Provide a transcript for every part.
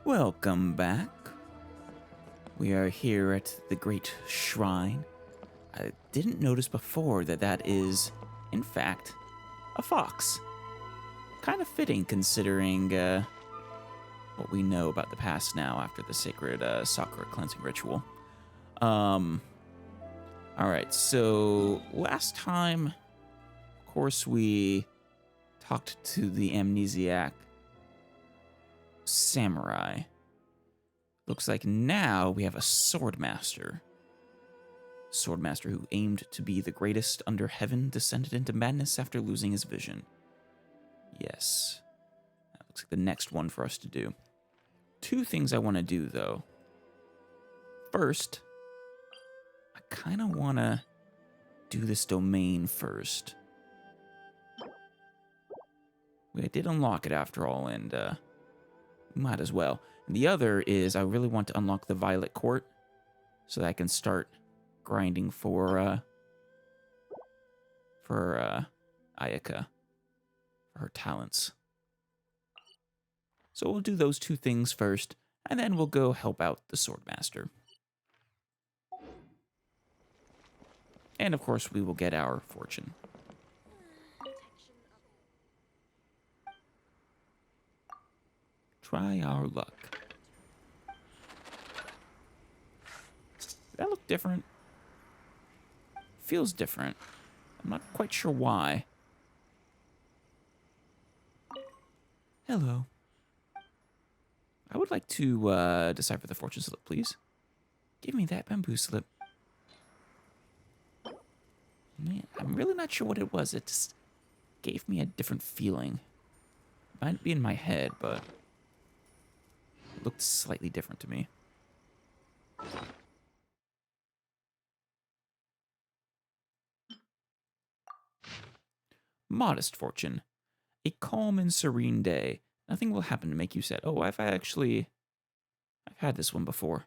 Welcome back. We are here at the Great Shrine. I didn't notice before that that is, in fact, a fox. Kind of fitting considering what we know about the past now after the sacred sakura cleansing ritual. Alright, so last time, of course, we talked to the amnesiac samurai. Looks like now we have a swordmaster. Swordmaster who aimed to be the greatest under heaven descended into madness after losing his vision. Yes. That looks like the next one for us to do. Two things I want to do, though. First, I kind of want to do this domain first. We did unlock it after all, and might as well. And the other is I really want to unlock the Violet Court so that I can start grinding for Ayaka, for her talents. So we'll do those two things first, and then we'll go help out the Swordmaster. And of course, we will get our fortune. Try our luck. Does that look different? Feels different. I'm not quite sure why. Hello. I would like to decipher the fortune slip, please. Give me that bamboo slip. Man, I'm really not sure what it was. It just gave me a different feeling. It might be in my head, but it looked slightly different to me. Modest fortune. A calm and serene day. Nothing will happen to make you sad. Oh, I've had this one before.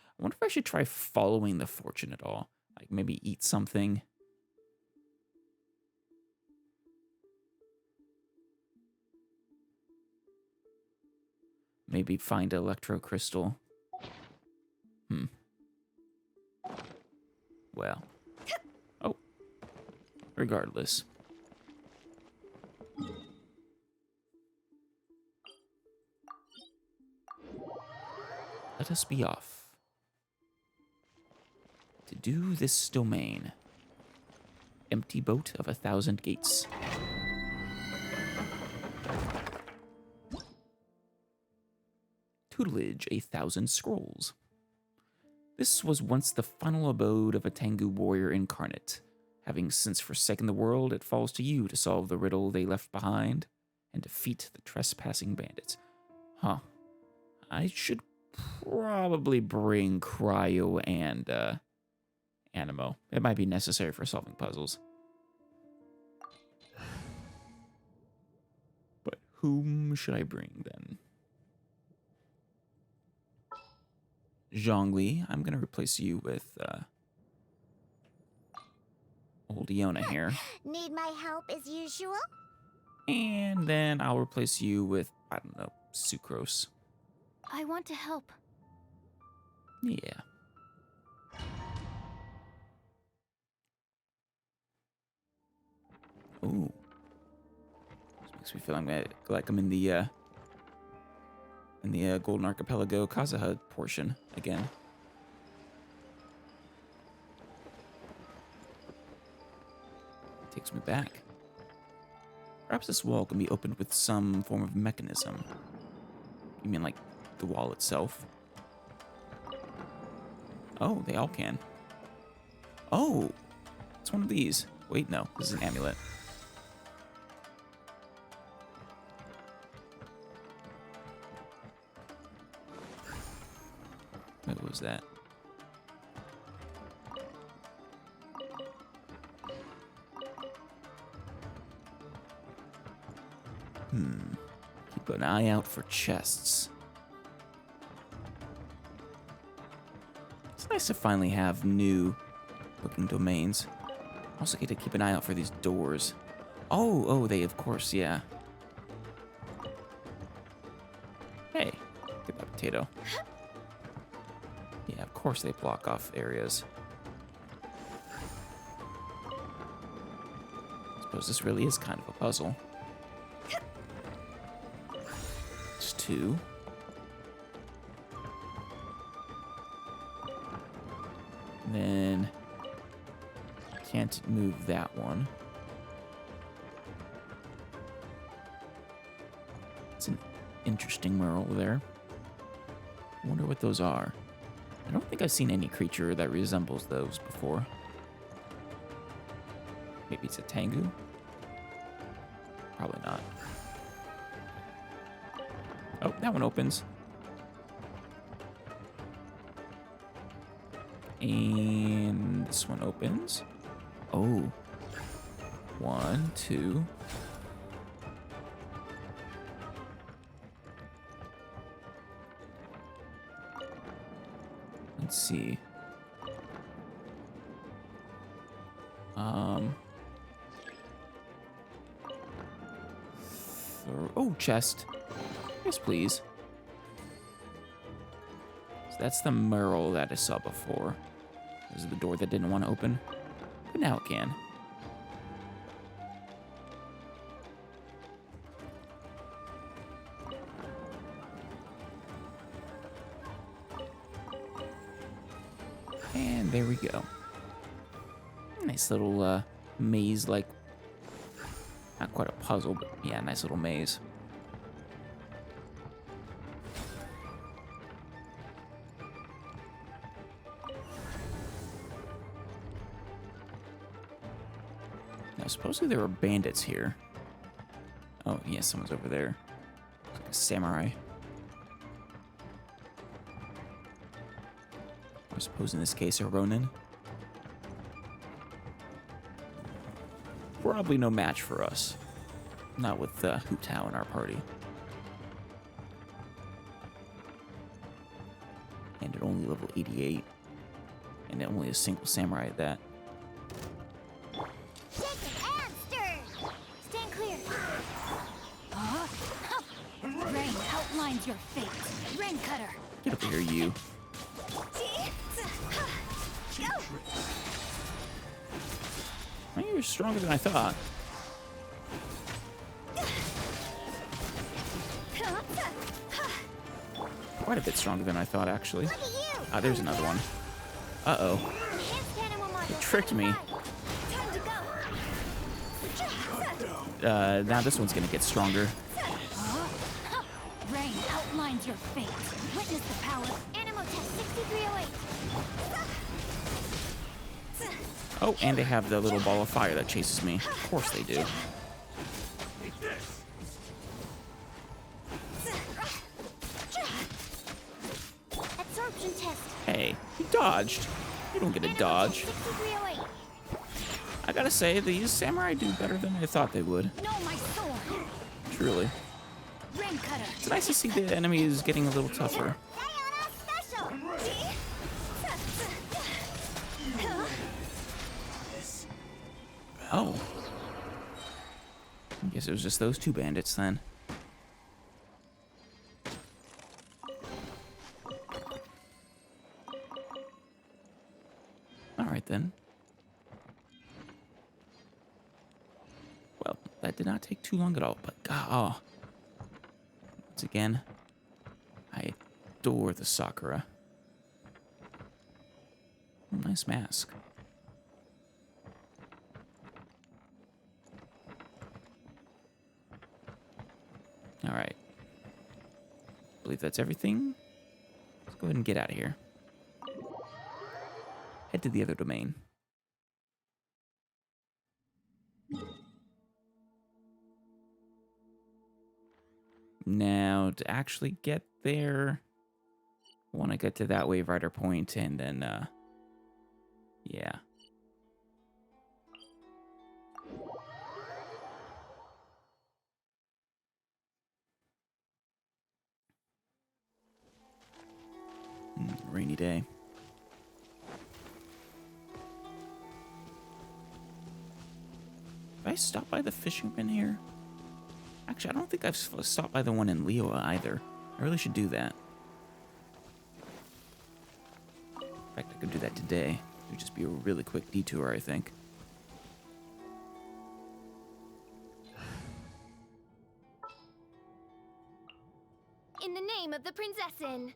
I wonder if I should try following the fortune at all. Like maybe eat something. Maybe find an electro crystal. Well. Oh. Regardless. Let us be off. To do this domain. Empty boat of 1,000 gates. Tutelage 1,000 scrolls. This was once the final abode of a Tengu warrior incarnate. Having since forsaken the world, it falls to you to solve the riddle they left behind and defeat the trespassing bandits. Huh. I should probably bring Cryo and Animo. It might be necessary for solving puzzles. But whom should I bring then? Zhongli, I'm going to replace you with old Iona here. Need my help as usual? And then I'll replace you with, I don't know, Sucrose. I want to help. Yeah. Ooh. This makes me feel like I'm in the Golden Archipelago Kazuha portion again. Takes me back. Perhaps this wall can be opened with some form of mechanism. You mean like the wall itself? Oh, they all can. Oh, it's one of these. Wait, no, this is an amulet. What was that? Keep an eye out for chests. It's nice to finally have new looking domains. Also get to keep an eye out for these doors. Oh, they, of course, yeah. Hey, get that potato. Yeah, of course they block off areas. Suppose this really is kind of a puzzle. It's 2. And then can't move that one. It's an interesting mural there. I wonder what those are. I don't think I've seen any creature that resembles those before. Maybe it's a Tengu? Probably not. Oh, that one opens. And this one opens. Oh. 1, 2. Let's see. Oh, chest. Yes, please. So that's the mural that I saw before. This is the door that didn't want to open. But now it can. And there we go. Nice little maze-like. Not quite a puzzle, but yeah, nice little maze. Now, supposedly there were bandits here. Oh, yeah, someone's over there. Looks like a samurai. I suppose in this case a Ronin. Probably no match for us. Not with Hu Tao in our party. And at only level 88. And only a single samurai at that. Stand clear. Rain outlines your fate. Rain cutter. Get over here, you. Well, you're stronger than I thought. Quite a bit stronger than I thought, actually. Ah, there's another one. Uh-oh. It tricked me. Now this one's gonna get stronger. Rain outlines your fate. Witness the power. Animal test 6308. Oh, and they have the little ball of fire that chases me. Of course they do. Absorption test. Hey, you dodged. You don't get a dodge. I gotta say, these samurai do better than I thought they would. No, my sword. Truly. Rain cutter. It's nice to see the enemies getting a little tougher. Oh. I guess it was just those two bandits then. Alright then. Well, that did not take too long at all, but God, oh. Once again, I adore the Sakura. Nice mask. All right. I believe that's everything. Let's go ahead and get out of here. Head to the other domain. Now, to actually get there, I want to get to that Wave Rider point and then, yeah. Rainy day. If I I stop by the fishing pin here? Actually, I don't think I've stopped by the one in Liyue either. I really should do that. In fact, I could do that today. It would just be a really quick detour, I think. In the name of the Prinzessin.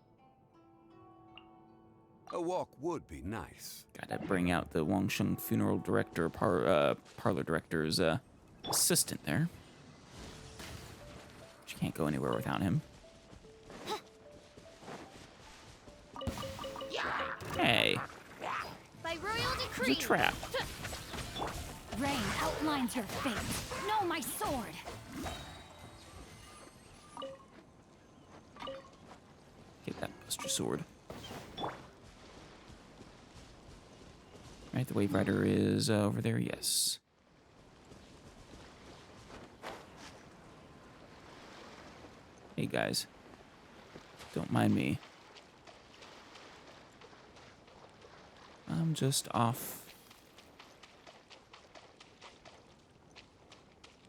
A walk would be nice. Gotta bring out the Wangsheng funeral director, parlor director's assistant there. She can't go anywhere without him. Hey, By royal it's decree. a trap. Rain outlines your fate. Know my sword. Get that Buster Sword. Right, the Wave Rider is over there, yes. Hey guys, don't mind me. I'm just off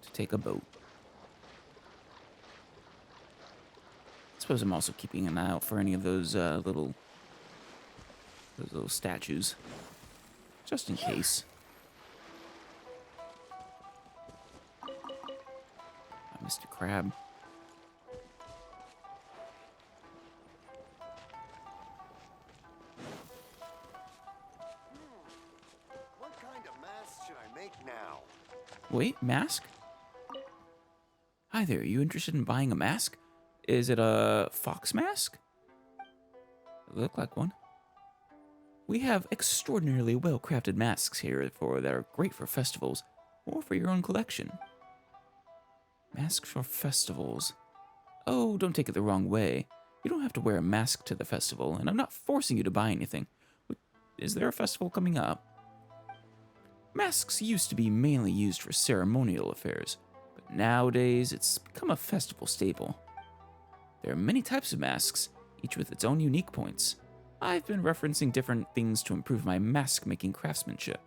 to take a boat. I suppose I'm also keeping an eye out for any of those little statues, just in case. Mr. Crab. What kind of mask should I make now? Wait, mask? Hi there, you interested in buying a mask? Is it a fox mask? It look like one. We have extraordinarily well-crafted masks here that are great for festivals or for your own collection. Masks for festivals. Oh, don't take it the wrong way. You don't have to wear a mask to the festival, and I'm not forcing you to buy anything. Is there a festival coming up? Masks used to be mainly used for ceremonial affairs, but nowadays it's become a festival staple. There are many types of masks, each with its own unique points. I've been referencing different things to improve my mask-making craftsmanship.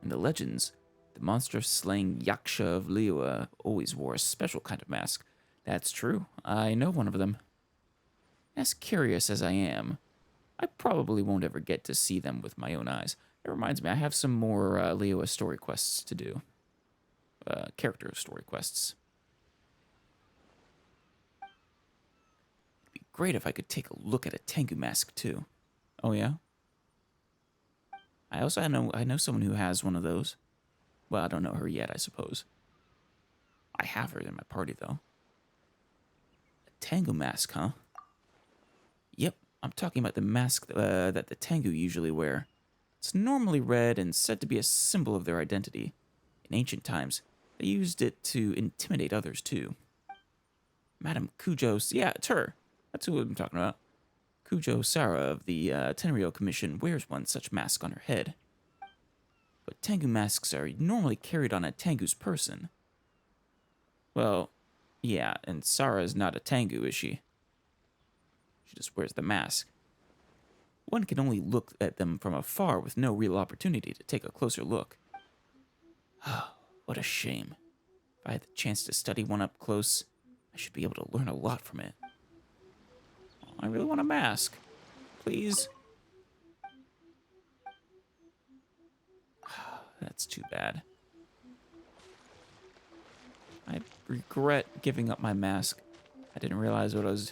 In the legends, the monster-slaying Yaksha of Liyue always wore a special kind of mask. That's true, I know one of them. As curious as I am, I probably won't ever get to see them with my own eyes. It reminds me, I have some more Liyue story quests to do. Character story quests. It'd be great if I could take a look at a Tengu mask, too. Oh, yeah? I know someone who has one of those. Well, I don't know her yet, I suppose. I have her in my party, though. A Tengu mask, huh? Yep, I'm talking about the mask that the Tengu usually wear. It's normally red and said to be a symbol of their identity. In ancient times, they used it to intimidate others, too. Madame Kujo... Yeah, it's her. That's who I'm talking about. Kujo Sara of the Tenryo Commission wears one such mask on her head. But Tengu masks are normally carried on a Tengu's person. Well, yeah, and Sara is not a Tengu, is she? She just wears the mask. One can only look at them from afar with no real opportunity to take a closer look. What a shame. If I had the chance to study one up close, I should be able to learn a lot from it. I really want a mask. Please. That's too bad. I regret giving up my mask. I didn't realize what I was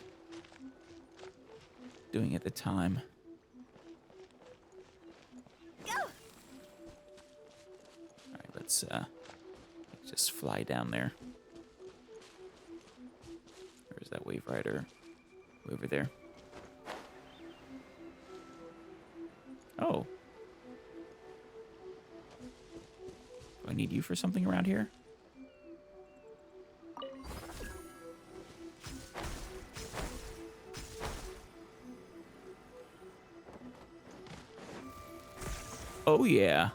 doing at the time. Alright, let's just fly down there. Where's that Wave Rider? Over there. Oh. Do I need you for something around here? Oh, yeah.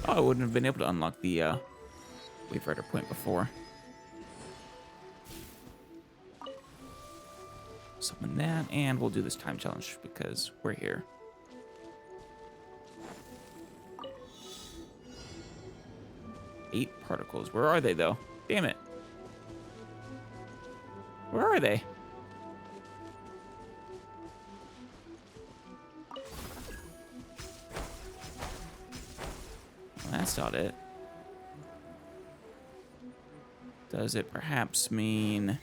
Oh, I wouldn't have been able to unlock the Wave Rider point before. Summon that, and we'll do this time challenge because we're here. Eight particles. Where are they, though? Damn it. Where are they? Well, that's not it. Does it perhaps mean...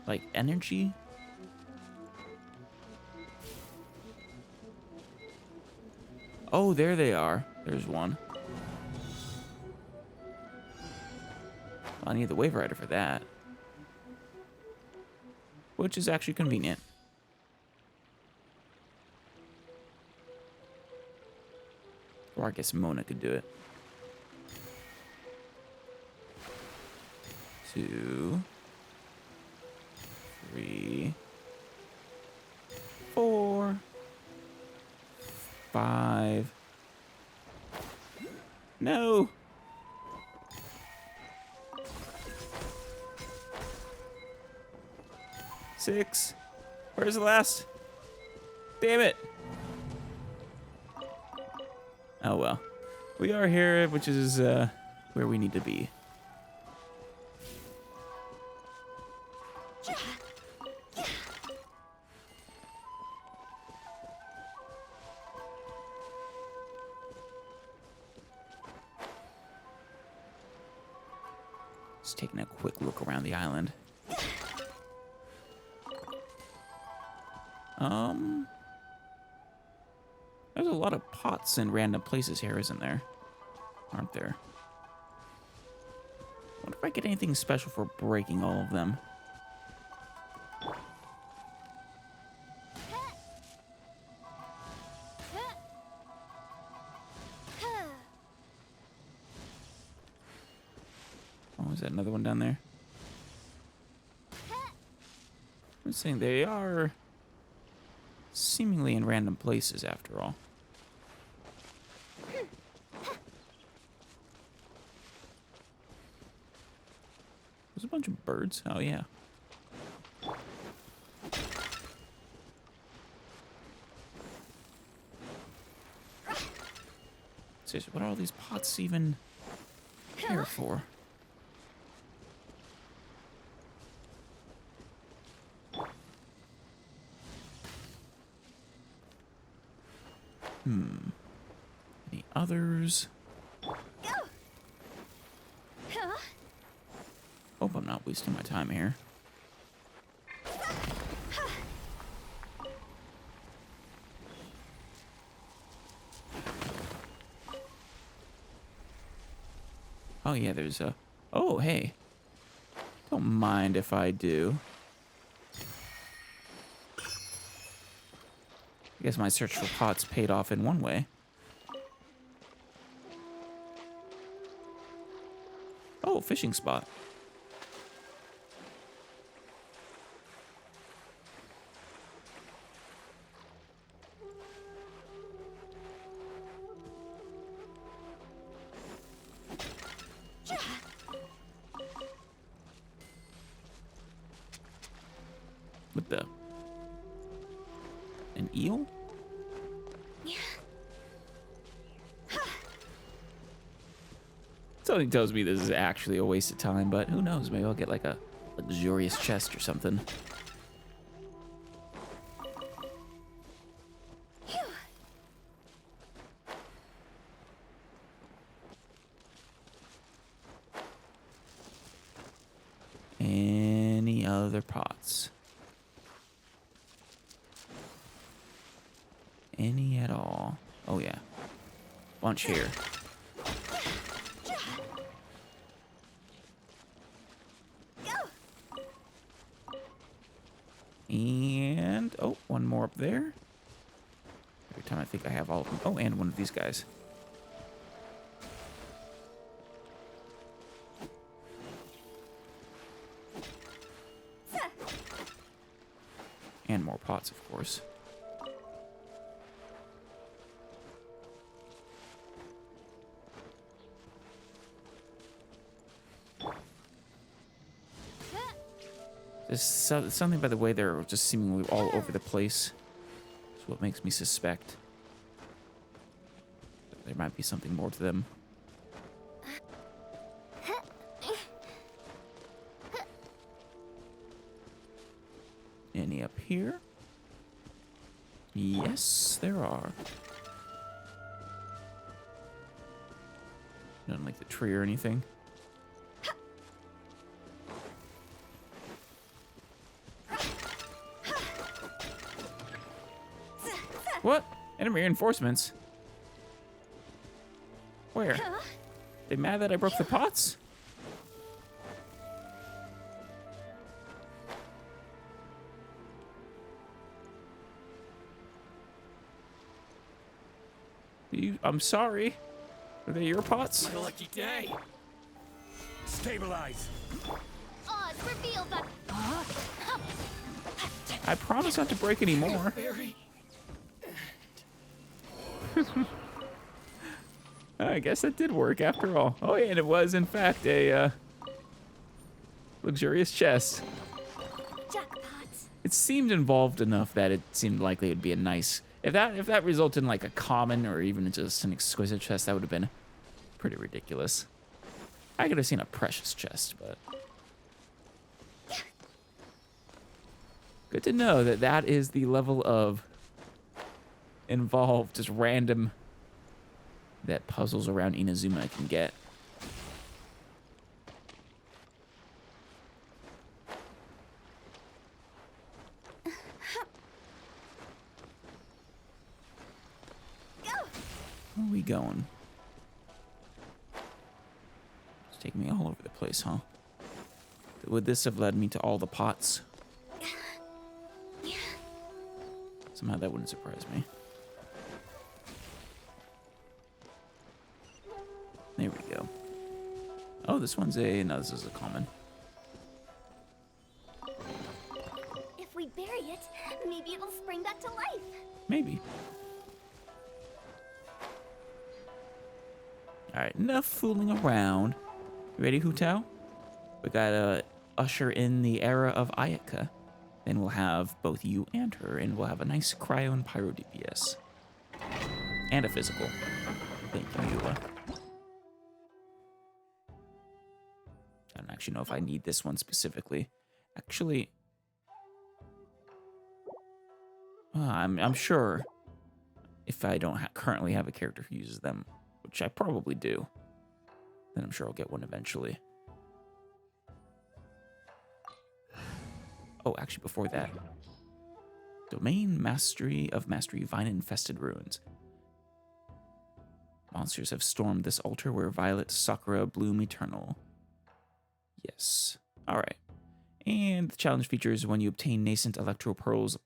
like energy? Oh, there they are. There's one. I need the wave rider for that. Which is actually convenient. Or I guess Mona could do it. 2, 3, 4, 5. No. 6. Where's the last? Damn it. Oh well. We are here, which is where we need to be. Just taking a quick look around the island. There's a lot of pots in random places here, isn't there? Aren't there? I wonder if I get anything special for breaking all of them. Oh, is that another one down there? I'm saying they are seemingly in random places after all. There's a bunch of birds. Oh, yeah. Seriously, what are all these pots even here for? Any others? Hope I'm not wasting my time here. Oh yeah, there's a... Oh, hey. Don't mind if I do. I guess my search for pots paid off in one way. Oh, fishing spot. What the? An eel? Something tells me this is actually a waste of time, but who knows? Maybe I'll get like a luxurious chest or something. Any other pots? Any at all? Oh yeah. Bunch here. And, oh, one more up there. Every time I think I have all of them. Oh, and one of these guys. And more pots, of course. There's something by the way they're just seemingly all over the place. That's what makes me suspect that there might be something more to them. Any up here? Yes, there are. Nothing like the tree or anything. What? Enemy reinforcements? Where? They mad that I broke the pots? I'm sorry. Are they your pots? What a lucky day. Stabilize. Oz revealed that. I promise not to break any more. I guess that did work after all. Oh yeah, and it was in fact a luxurious chest. Jackpot. It seemed involved enough that it seemed likely it'd be a nice. If that resulted in like a common or even just an exquisite chest, that would have been pretty ridiculous. I could have seen a precious chest, but good to know that that is the level of involved, just random, that puzzles around Inazuma can get. Where are we going? It's taking me all over the place, huh? Would this have led me to all the pots? Somehow that wouldn't surprise me. There we go. Oh, this one's a... No, this is a common. If we bury it, maybe it'll spring back to life. Maybe. Alright, enough fooling around. You ready, Hu Tao? We gotta usher in the era of Ayaka. Then we'll have both you and her, and we'll have a nice cryo and pyro DPS. And a physical. Thank you, Eula. I don't actually know if I need this one specifically. Actually, I'm sure if I don't currently have a character who uses them, which I probably do, then I'm sure I'll get one eventually. Oh, actually, before that. Domain Mastery of Mastery, Vine-Infested Ruins. Monsters have stormed this altar where Violet Sakura bloom eternal. Yes. Alright. And the challenge features when you obtain nascent electro pearls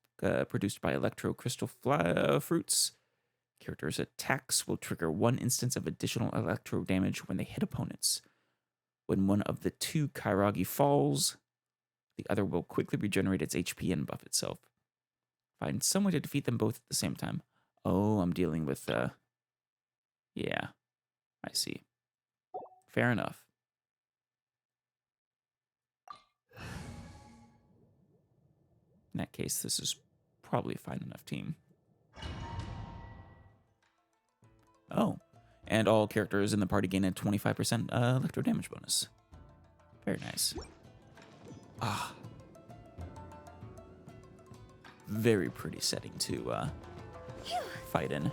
produced by electro crystal fruits. Characters' attacks will trigger one instance of additional electro damage when they hit opponents. When one of the two Kairagi falls, the other will quickly regenerate its HP and buff itself. Find some way to defeat them both at the same time. Oh, I'm dealing with, yeah. I see. Fair enough. In that case, this is probably a fine enough team. Oh, and all characters in the party gain a 25% electro damage bonus. Very nice. Ah. Very pretty setting to fight in.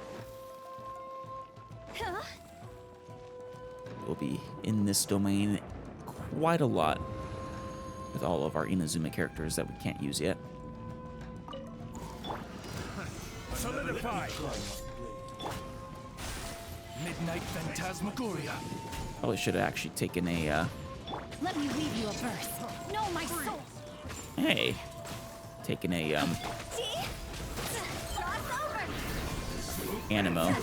We'll be in this domain quite a lot with all of our Inazuma characters that we can't use yet. Solidify. Midnight Phantasmagoria. Probably should have actually taken a, Let me read you a verse. Know my soul. hey, taken a, See? Cross over. Animo Go.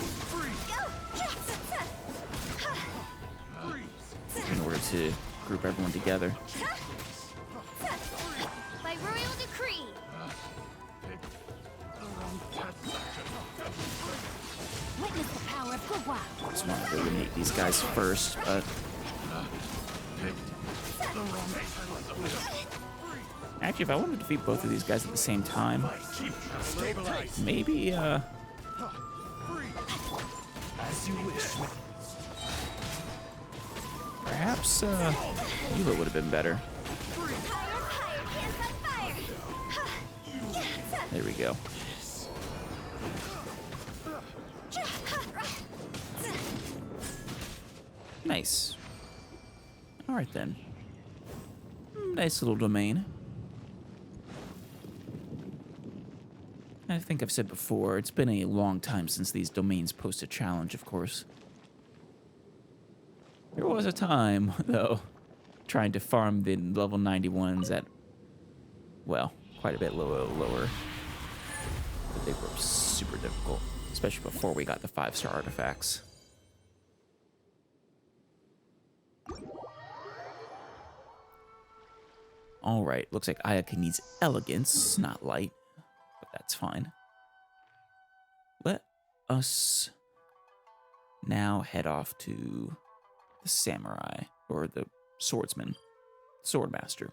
in order to group everyone together. By royal decree. Witness the power of Gua. Just want to eliminate these guys first, but actually, if I wanted to defeat both of these guys at the same time, maybe, As you wish. perhaps, Eula would have been better. Higher, higher, hands on fire. There we go. Nice. Alright then. Nice little domain. I think I've said before, it's been a long time since these domains posted a challenge, of course. There was a time, though, trying to farm the level 91s at, well, quite a bit lower. But they were super difficult, especially before we got the 5-star artifacts. Alright, looks like Ayaka needs elegance, not light. But that's fine. Let us now head off to the samurai, or the swordsman, swordmaster.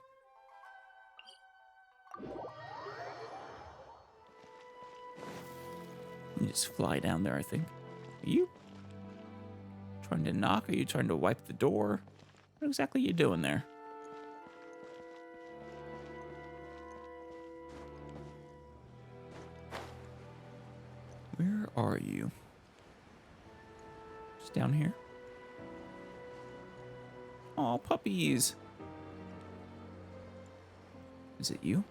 You just fly down there, I think. Are you trying to knock? Are you trying to wipe the door? What exactly are you doing there? Where are you? Just down here? Aw, puppies. Is it you?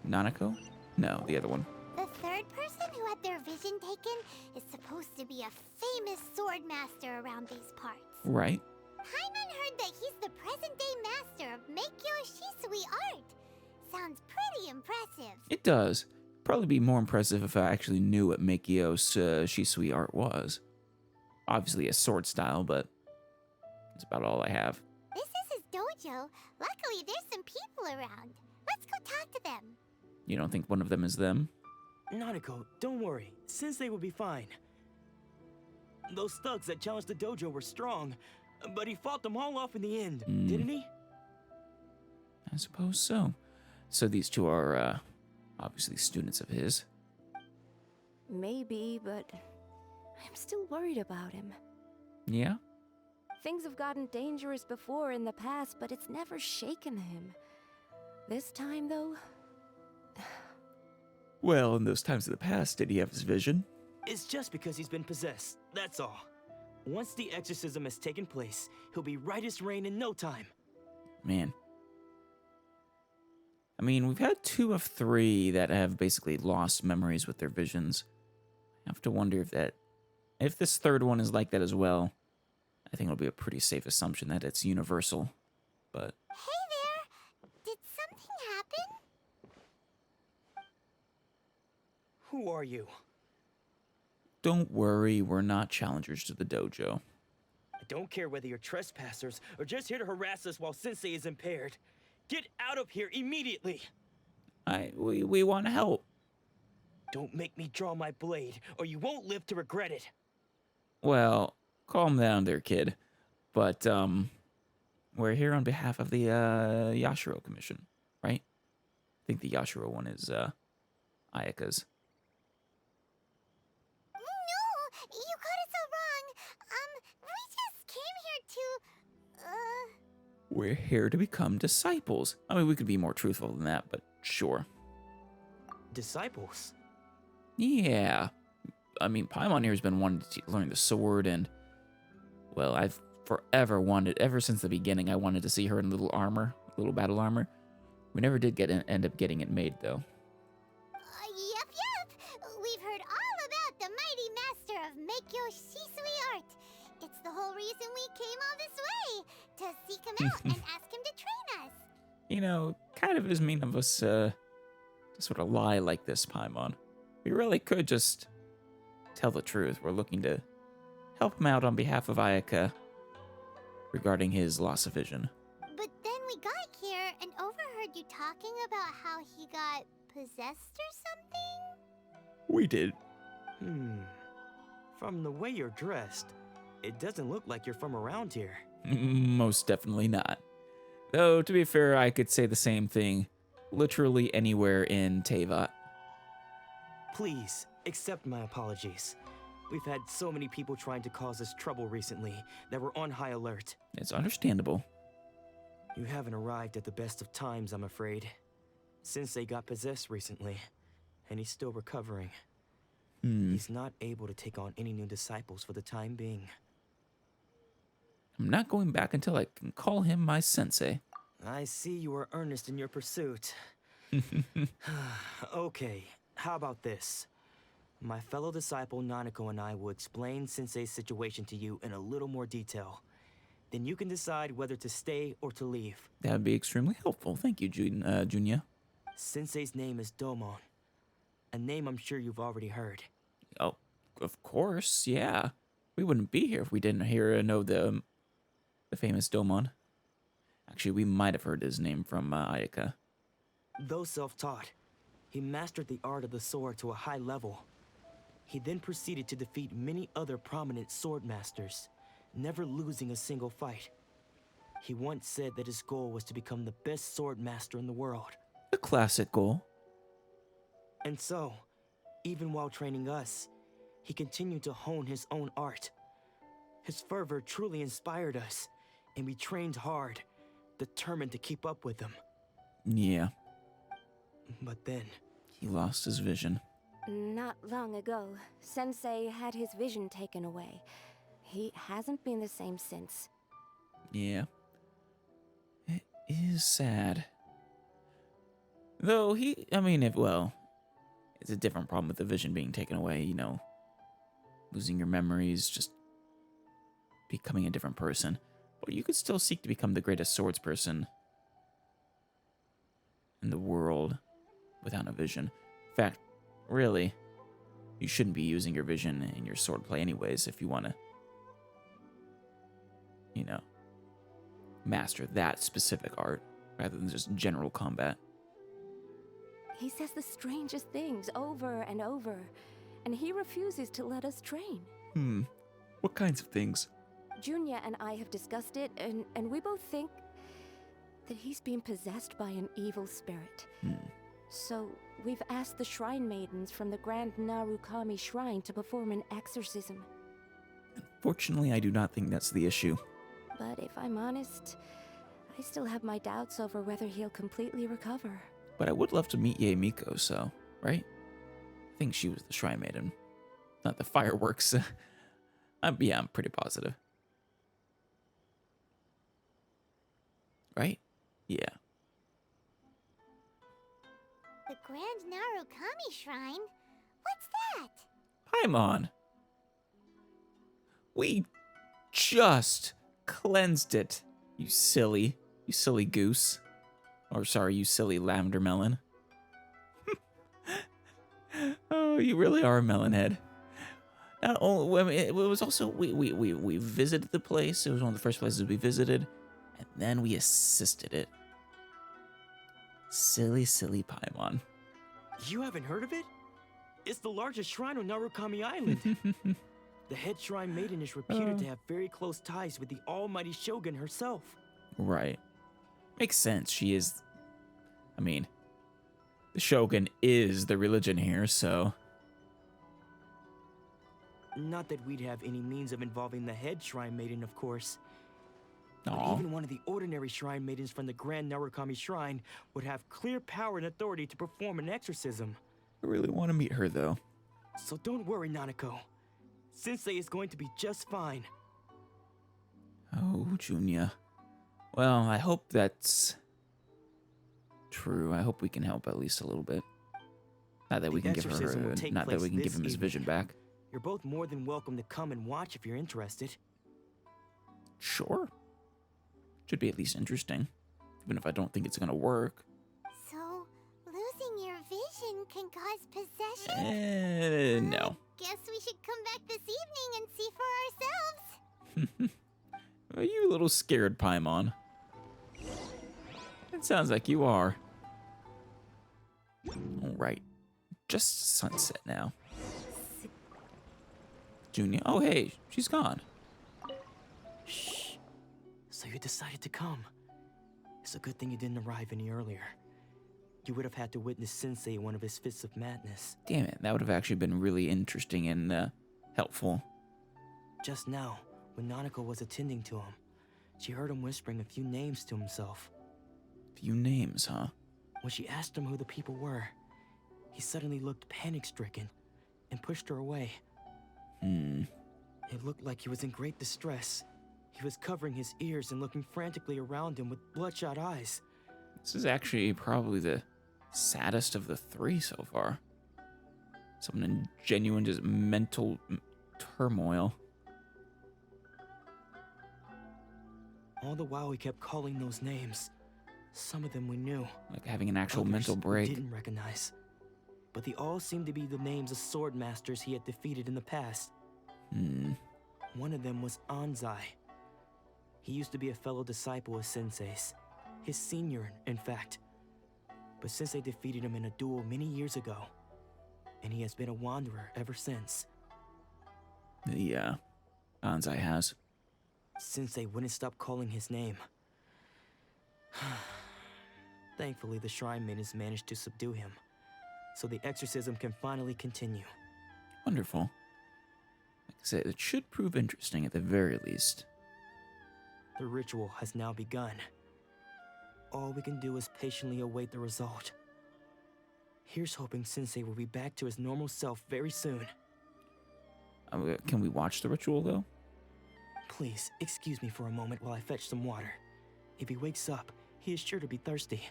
Nanako? No, the other one. The third person who had their vision taken is supposed to be a famous sword master around these parts. Right. Paimon heard that he's the present-day master of miHoYo Shisui art. Sounds pretty impressive. It does. Probably be more impressive if I actually knew what miHoYo's Shisui art was. Obviously a sword style, but that's about all I have. This is his dojo. Luckily, there's some people around. Let's go talk to them. You don't think one of them is them? Nanako, don't worry. Sensei will be fine. Those thugs that challenged the dojo were strong, but he fought them all off in the end, didn't he? I suppose so. So these two are, obviously students of his. Maybe, but I'm still worried about him. Yeah? Things have gotten dangerous before in the past, but it's never shaken him. This time, though... Well, in those times of the past, did he have his vision? It's just because he's been possessed, that's all. Once the exorcism has taken place, he'll be right as rain in no time. Man. I mean, we've had 2 of 3 that have basically lost memories with their visions. I have to wonder if this third one is like that as well. I think it'll be a pretty safe assumption that it's universal. But Hey there! Did something happen? Who are you? don't worry, we're not challengers to the dojo. I don't care whether you're trespassers or just here to harass us while Sensei is impaired. Get out of here immediately! We want to help. Don't make me draw my blade, or you won't live to regret it. Well, calm down there, kid. But, we're here on behalf of the, Yashiro Commission, right? I think the Yashiro one is, Ayaka's. No! You got it so wrong! We just came here to... We're here to become disciples. I mean, we could be more truthful than that, but sure. Disciples? Yeah. I mean, Paimon here has been wanting to learn the sword, and, well, I've forever wanted, ever since the beginning, I wanted to see her in little armor, little battle armor. We never did end up getting it made, though. Yep. We've heard all about the mighty master of miHoYo Shisui art. It's the whole reason we came all this way, to seek him out and ask him to train us. You know, kind of is mean of us, to sort of lie like this, Paimon. We really could just tell the truth. We're looking to help him out on behalf of Ayaka regarding his loss of vision. But then we got here and overheard you talking about how he got possessed or something? We did. From the way you're dressed, it doesn't look like you're from around here. Most definitely not. Though, to be fair, I could say the same thing literally anywhere in Teyvat. Please, accept my apologies. We've had so many people trying to cause us trouble recently that we're on high alert. It's understandable. You haven't arrived at the best of times, I'm afraid. Sensei got possessed recently. and he's still recovering. Hmm. He's not able to take on any new disciples for the time being. I'm not going back until I can call him my sensei. I see you are earnest in your pursuit. Okay, how about this? My fellow disciple Nanako and I will explain Sensei's situation to you in a little more detail. Then you can decide whether to stay or to leave. That would be extremely helpful. Thank you, Junya. Sensei's name is Domon. A name I'm sure you've already heard. Oh, of course, yeah. We wouldn't be here if we didn't know the famous Domon. Actually, we might have heard his name from Ayaka. Though self-taught, he mastered the art of the sword to a high level. He then proceeded to defeat many other prominent sword masters, never losing a single fight. He once said that his goal was to become the best sword master in the world. A classic goal. And so, even while training us, he continued to hone his own art. His fervor truly inspired us, and we trained hard, determined to keep up with him. Yeah. But then, He lost his vision. Not long ago, Sensei had his vision taken away. He hasn't been the same since. Yeah. It is sad. Though it's a different problem with the vision being taken away, you know. Losing your memories, just becoming a different person. But you could still seek to become the greatest swordsperson in the world without a vision. In fact, really, you shouldn't be using your vision in your swordplay anyways if you want to, master that specific art rather than just general combat. He says the strangest things over and over, and he refuses to let us train. What kinds of things? Junya and I have discussed it, and we both think that he's being possessed by an evil spirit. So, we've asked the Shrine Maidens from the Grand Narukami Shrine to perform an exorcism. Fortunately, I do not think that's the issue. But if I'm honest, I still have my doubts over whether he'll completely recover. But I would love to meet Yae Miko, so, right? I think she was the Shrine Maiden, not the fireworks. I'm pretty positive. Right? Yeah. The Grand Narukami Shrine? What's that? Paimon! We just cleansed it, you silly goose. Or sorry, you silly lavender melon. Oh, you really are a melon head. Not only, it was also, we visited the place. It was one of the first places we visited. And then we assisted it. Silly Paimon. you haven't heard of it? It's the largest shrine on Narukami Island. The head shrine maiden is reputed to have very close ties with the almighty Shogun herself. Right. Makes sense. She is... the Shogun is the religion here, so... Not that we'd have any means of involving the head shrine maiden, of course. But Aw. even one of the ordinary shrine maidens from the Grand Narukami Shrine would have clear power and authority to perform an exorcism. I really want to meet her, though. So don't worry, Nanako. Sensei is going to be just fine. Oh, Junya. Well, I hope that's... true. I hope we can help at least a little bit. Not that we The can give her... exorcism will take not that place we can give this him his vision evening. back. You're both more than welcome to come and watch if you're interested. Sure. Should be at least interesting. Even if I don't think it's gonna work. So, losing your vision can cause possession? No. Guess we should come back this evening and see for ourselves. Are you a little scared, Paimon? It sounds like you are. Alright. Just sunset now. Junya. Oh, hey. She's gone. Shh. So you decided to come. It's a good thing you didn't arrive any earlier. You would have had to witness Sensei in one of his fits of madness. Damn it. That would have actually been really interesting and helpful. Just now, when Nanako was attending to him, she heard him whispering a few names to himself. Few names, huh? When she asked him who the people were, he suddenly looked panic-stricken and pushed her away. It looked like he was in great distress. He was covering his ears and looking frantically around him with bloodshot eyes. This is actually probably the saddest of the three so far. Someone in genuine just mental turmoil. All the while he kept calling those names. Some of them we knew. Like having an actual Others mental we break. didn't recognize. But they all seemed to be the names of sword masters he had defeated in the past. One of them was Anzai. He used to be a fellow disciple of Sensei's. His senior, in fact. But Sensei defeated him in a duel many years ago. And he has been a wanderer ever since. Yeah, Anzai has. Sensei wouldn't stop calling his name. Thankfully, the Shrine Maidens managed to subdue him, so the exorcism can finally continue. Wonderful. Like I said, it should prove interesting at the very least. The ritual has now begun. All we can do is patiently await the result. Here's hoping Sensei will be back to his normal self very soon. Can we watch the ritual, though? Please, excuse me for a moment while I fetch some water. If he wakes up, he is sure to be thirsty.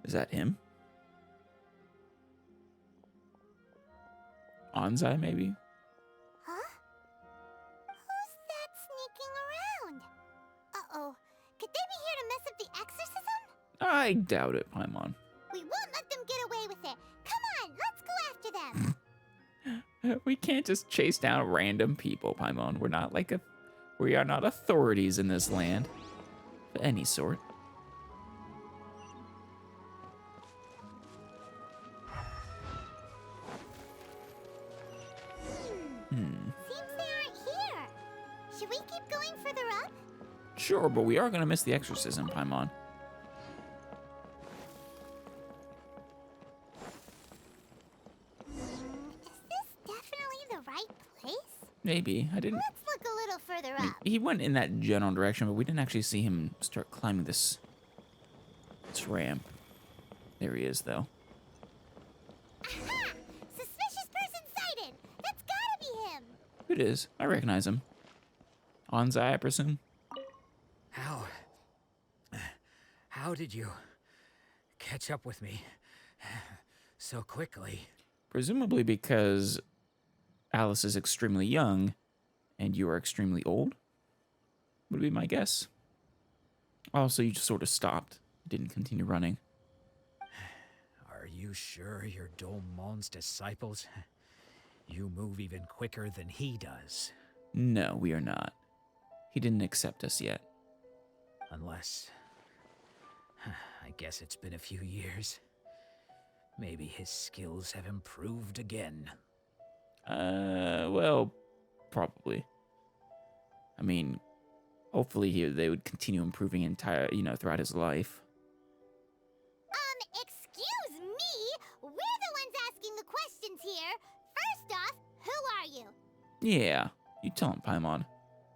Is that him? Anzai, maybe? Huh? Who's that sneaking around? Uh-oh. Could they be here to mess up the exorcism? I doubt it, Paimon. We won't let them get away with it. Come on, let's go after them. We can't just chase down random people, Paimon. We are not authorities in this land of any sort. Seems they aren't here. Should we keep going further up? Sure, but we are going to miss the exorcism, Paimon. Is this definitely the right place? Maybe. I didn't... Let's look a little further I mean, up. he went in that general direction, but we didn't actually see him start climbing this ramp. There he is, though. Aha! Suspicious person sighted! That's gotta be him! It is. I recognize him. Anzai, I presume. How did you catch up with me so quickly? Presumably because Alice is extremely young and you are extremely old, would be my guess. Also, you just sort of stopped, didn't continue running. Are you sure you're Domon's disciples? You move even quicker than he does. No, we are not. He didn't accept us yet. Unless... I guess it's been a few years. Maybe his skills have improved again. Well, probably. I mean, hopefully they would continue improving throughout his life. Excuse me? We're the ones asking the questions here. First off, who are you? Yeah, you tell him, Paimon.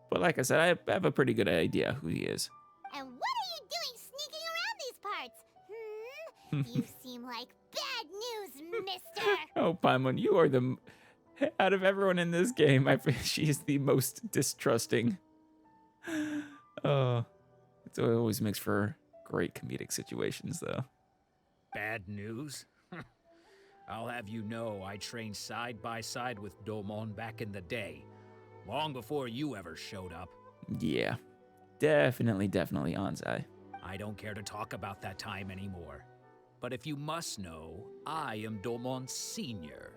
But like I said, I have a pretty good idea who he is. And what are you doing sneaking around these parts? You seem like bad news, mister. Oh, Paimon, you are out of everyone in this game, I feel she is the most distrusting. Oh, it always makes for great comedic situations, though. Bad news? I'll have you know I trained side by side with Domon back in the day, long before you ever showed up. Yeah, definitely Anzai. I don't care to talk about that time anymore. But if you must know, I am Domon's senior.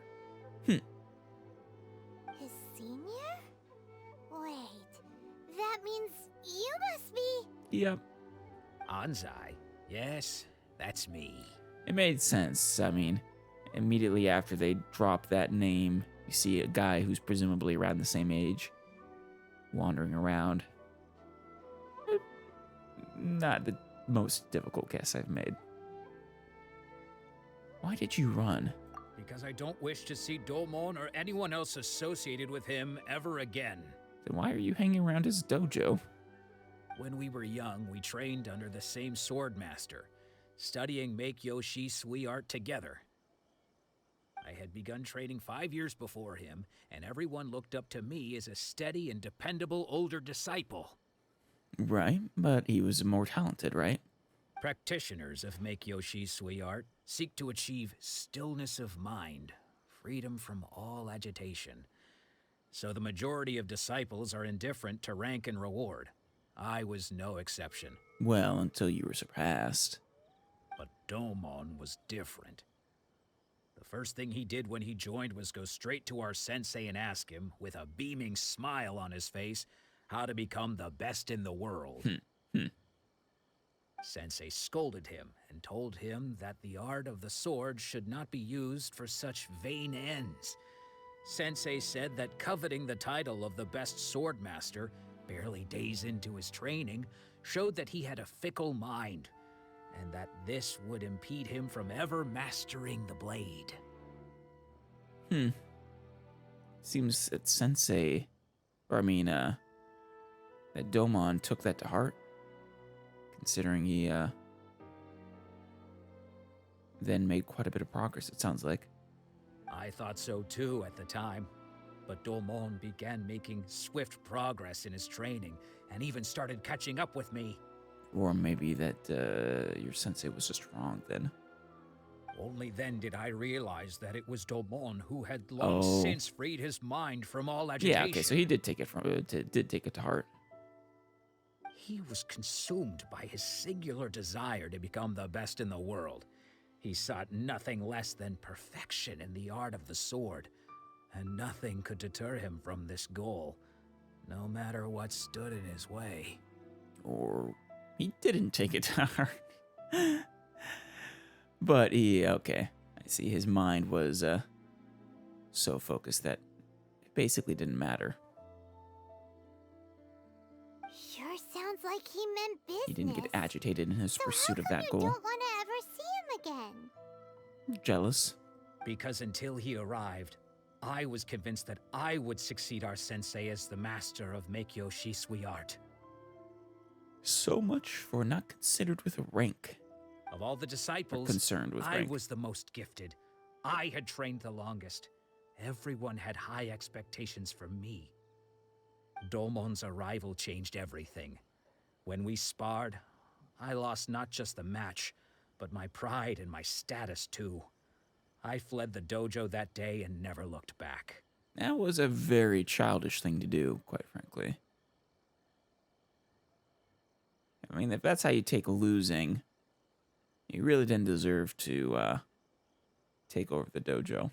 His senior? Wait, that means you must be... Yep, Anzai? Yes, that's me. it made sense. I mean, immediately after they drop that name, you see a guy who's presumably around the same age wandering around. Not the most difficult guess I've made. Why did you run? Because I don't wish to see Domon or anyone else associated with him ever again. Then why are you hanging around his dojo? When we were young, we trained under the same sword master, studying miHoYo Shisui art together. I had begun training 5 years before him, and everyone looked up to me as a steady and dependable older disciple. Right, but he was more talented, right? Practitioners of miHoYo Shisui art seek to achieve stillness of mind, freedom from all agitation. So the majority of disciples are indifferent to rank and reward. I was no exception. Well, until you were surpassed. But Domon was different. The first thing he did when he joined was go straight to our sensei and ask him, with a beaming smile on his face, how to become the best in the world. Sensei scolded him and told him that the art of the sword should not be used for such vain ends. Sensei said that coveting the title of the best sword master, barely days into his training, showed that he had a fickle mind, and that this would impede him from ever mastering the blade. Seems that Sensei, that Domon took that to heart, considering he then made quite a bit of progress, it sounds like. I thought so too at the time, but Domon began making swift progress in his training and even started catching up with me. Or maybe that your sensei was just wrong then. Only then did I realize that it was Domon who had long since freed his mind from all agitation. Yeah, okay, so he did take it to heart. He was consumed by his singular desire to become the best in the world. He sought nothing less than perfection in the art of the sword, and nothing could deter him from this goal, no matter what stood in his way. Or he didn't take it to heart. But I see his mind was so focused that it basically didn't matter. Sure sounds like he meant business. He didn't get agitated in his pursuit of that goal. So how come you don't want to ever see him again? Jealous. Because until he arrived, I was convinced that I would succeed our sensei as the master of miHoYo Shisui art. So much for not considered with a rank. Of all the disciples, Concerned with I rank. was the most gifted. I had trained the longest. Everyone had high expectations for me. Domon's arrival changed everything. When we sparred, I lost not just the match, but my pride and my status too. I fled the dojo that day and never looked back. That was a very childish thing to do, quite frankly. I mean, if that's how you take losing, you really didn't deserve to take over the dojo.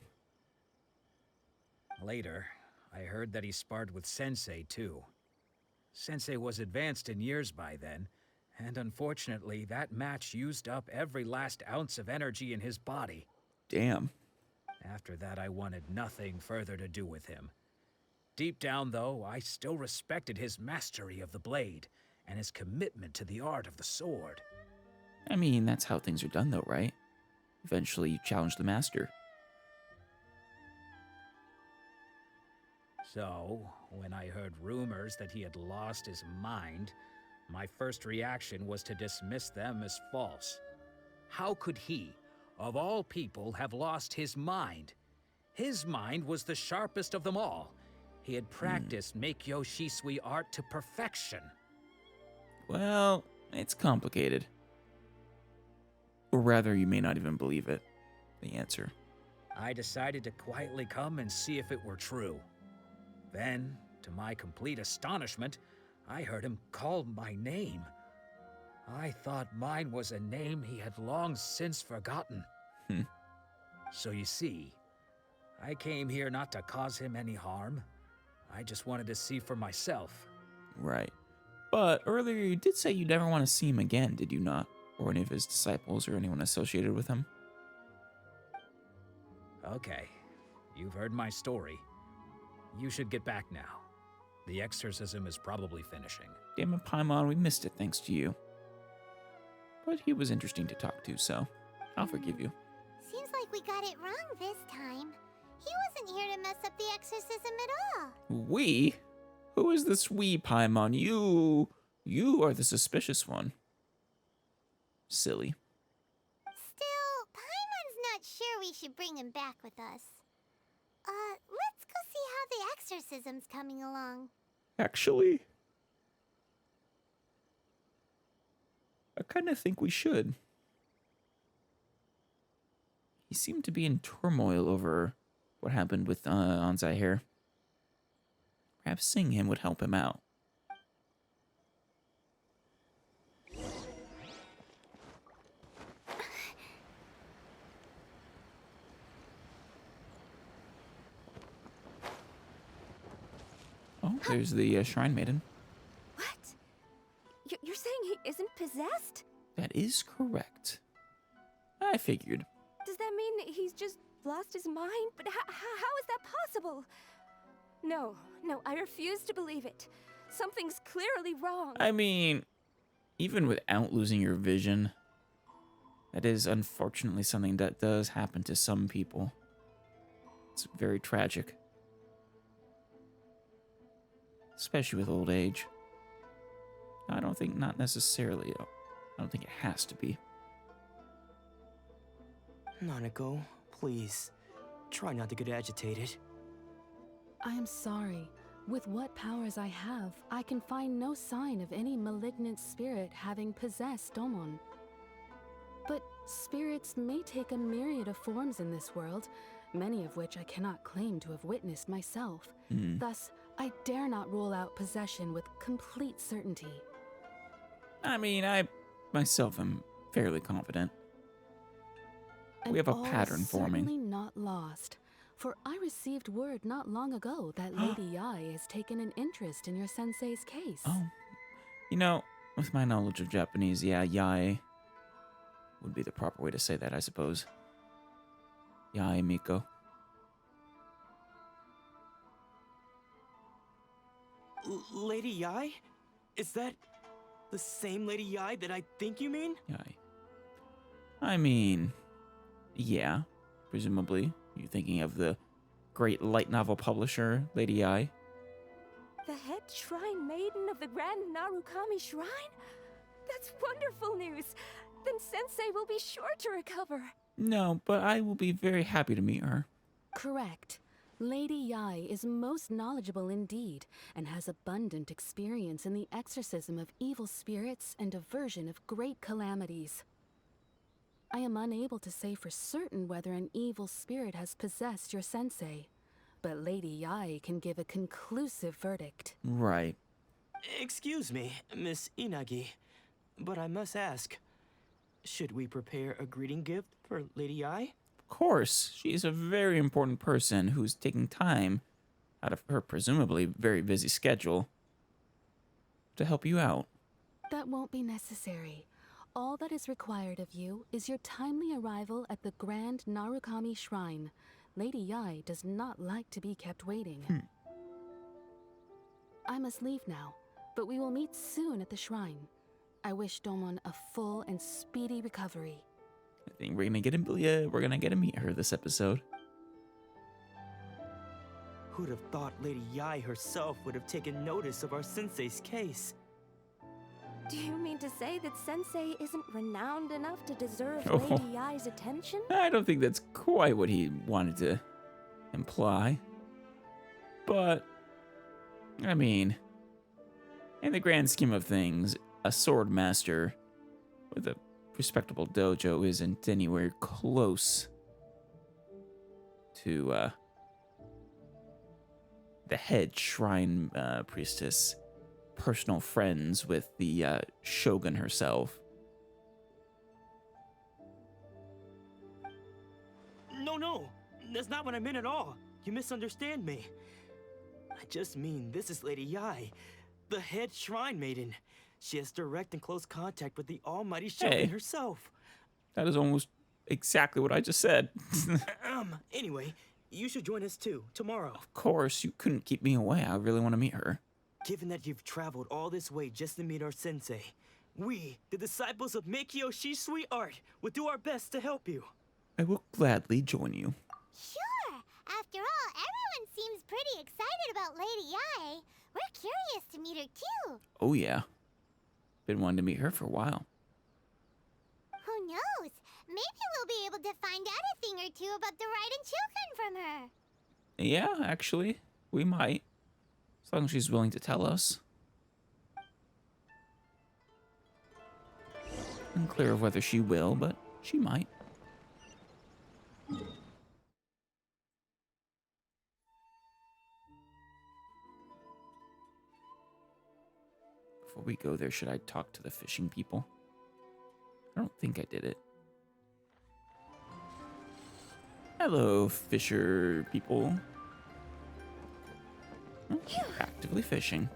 Later, I heard that he sparred with Sensei too. Sensei was advanced in years by then, and unfortunately, that match used up every last ounce of energy in his body. Damn. After that, I wanted nothing further to do with him. Deep down, though, I still respected his mastery of the blade and his commitment to the art of the sword. I mean, that's how things are done, though, right? Eventually, you challenge the master. So, when I heard rumors that he had lost his mind, my first reaction was to dismiss them as false. How could he, of all people, have lost his mind? His mind was the sharpest of them all. He had practiced miHoYo Shisui art to perfection. Well, it's complicated. Or rather, you may not even believe it. The answer. I decided to quietly come and see if it were true. Then, to my complete astonishment, I heard him call my name. I thought mine was a name he had long since forgotten. So you see, I came here not to cause him any harm. I just wanted to see for myself. Right. But earlier you did say you never want to see him again, did you not? Or any of his disciples or anyone associated with him? Okay, you've heard my story. You should get back now. The exorcism is probably finishing. Damn it, Paimon, we missed it thanks to you. But he was interesting to talk to, so I'll forgive you. Seems like we got it wrong this time. He wasn't here to mess up the exorcism at all. We? Who is this we, Paimon? You You are the suspicious one. Silly. Still, Paimon's not sure we should bring him back with us. Let's go see how the exorcism's coming along. Actually, I kind of think we should. He seemed to be in turmoil over what happened with Anzai here. Perhaps seeing him would help him out. Oh, there's the Shrine Maiden. What? You're saying he isn't possessed? That is correct. I figured. Does that mean he's just lost his mind? But how is that possible? No, I refuse to believe it. Something's clearly wrong. I mean, even without losing your vision, that is unfortunately something that does happen to some people. It's very tragic. Especially with old age. I don't think, not necessarily. I don't think it has to be. Nanako, please, try not to get agitated. I am sorry. With what powers I have, I can find no sign of any malignant spirit having possessed Domon. But spirits may take a myriad of forms in this world, many of which I cannot claim to have witnessed myself. Thus, I dare not rule out possession with complete certainty. I mean, I myself am fairly confident. And We have a all pattern is forming. certainly not lost, for I received word not long ago that Lady Yai has taken an interest in your sensei's case. Oh, you know, with my knowledge of Japanese, yeah, Yai would be the proper way to say that, I suppose. Yai Miko. Lady Yai? Is that the same Lady Yai that I think you mean? Yai. I mean, yeah, presumably. You're thinking of the great light novel publisher, Lady Yai. The head shrine maiden of the Grand Narukami Shrine? That's wonderful news. Then Sensei will be sure to recover. No, but I will be very happy to meet her. Correct. Lady Yai is most knowledgeable indeed, and has abundant experience in the exorcism of evil spirits and aversion of great calamities. I am unable to say for certain whether an evil spirit has possessed your sensei, but Lady Yai can give a conclusive verdict. Right. Excuse me, Miss Inagi, but I must ask, should we prepare a greeting gift for Lady Yai? Of course, she is a very important person who's taking time out of her presumably very busy schedule to help you out. That won't be necessary. All that is required of you is your timely arrival at the Grand Narukami Shrine. Lady Yai does not like to be kept waiting. I must leave now, but we will meet soon at the shrine. I wish Domon a full and speedy recovery. I think we're gonna get to meet her this episode. Who'd have thought Lady Yai herself would have taken notice of our sensei's case? Do you mean to say that Sensei isn't renowned enough to deserve Oh. Lady Yai's attention? I don't think that's quite what he wanted to imply. But, I mean, in the grand scheme of things, a sword master with a respectable dojo isn't anywhere close to the head shrine priestess, personal friends with the shogun herself. No, that's not what I meant at all. You misunderstand me. I just mean this is Lady Yai, the head shrine maiden. She has direct and close contact with the almighty shogun herself. That is almost exactly what I just said. Anyway, you should join us too, tomorrow. Of course, you couldn't keep me away. I really want to meet her. Given that you've traveled all this way just to meet our sensei, we, the disciples of miHoYo Shisui Art, will do our best to help you. I will gladly join you. Sure! After all, everyone seems pretty excited about Lady Yai. We're curious to meet her too. Oh yeah. Been wanting to meet her for a while. Who knows? Maybe we'll be able to find out a thing or two about the Raiden children from her. Yeah, actually, we might. As long as she's willing to tell us. Unclear of whether she will, but she might. Before we go there, should I talk to the fishing people? I don't think I did it. Hello, fisher people. Oh, actively fishing.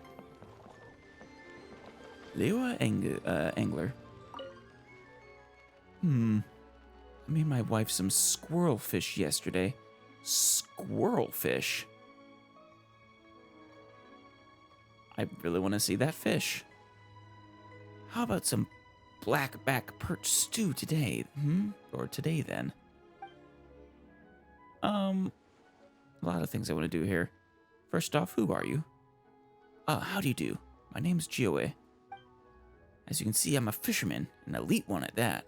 Lewa Angler. I made my wife some squirrel fish yesterday. Squirrel fish? I really want to see that fish. How about some blackback perch stew today? Or today then? A lot of things I want to do here. First off, who are you? How do you do? My name's Gioe. As you can see, I'm a fisherman, an elite one at that.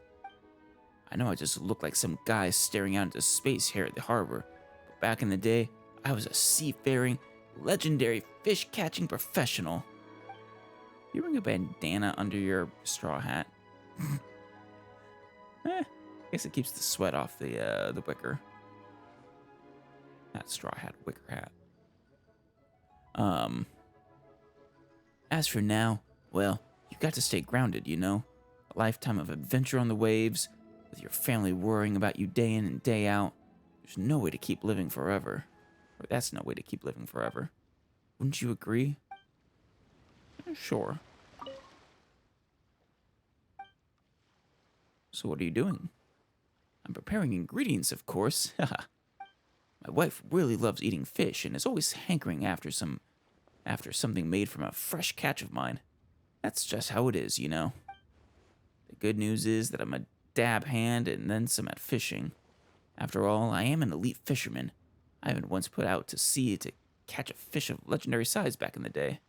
I know I just look like some guy staring out into space here at the harbor, but back in the day, I was a seafaring, legendary fish-catching professional. You wearing a bandana under your straw hat? I guess it keeps the sweat off the wicker. Not straw hat, wicker hat. As for now, well, you've got to stay grounded, you know? A lifetime of adventure on the waves, with your family worrying about you day in and day out. There's no way to keep living forever. Or that's no way to keep living forever. Wouldn't you agree? Sure. So what are you doing? I'm preparing ingredients, of course. My wife really loves eating fish and is always hankering after something made from a fresh catch of mine. That's just how it is, you know. The good news is that I'm a dab hand and then some at fishing. After all, I am an elite fisherman. I even once put out to sea to catch a fish of legendary size back in the day.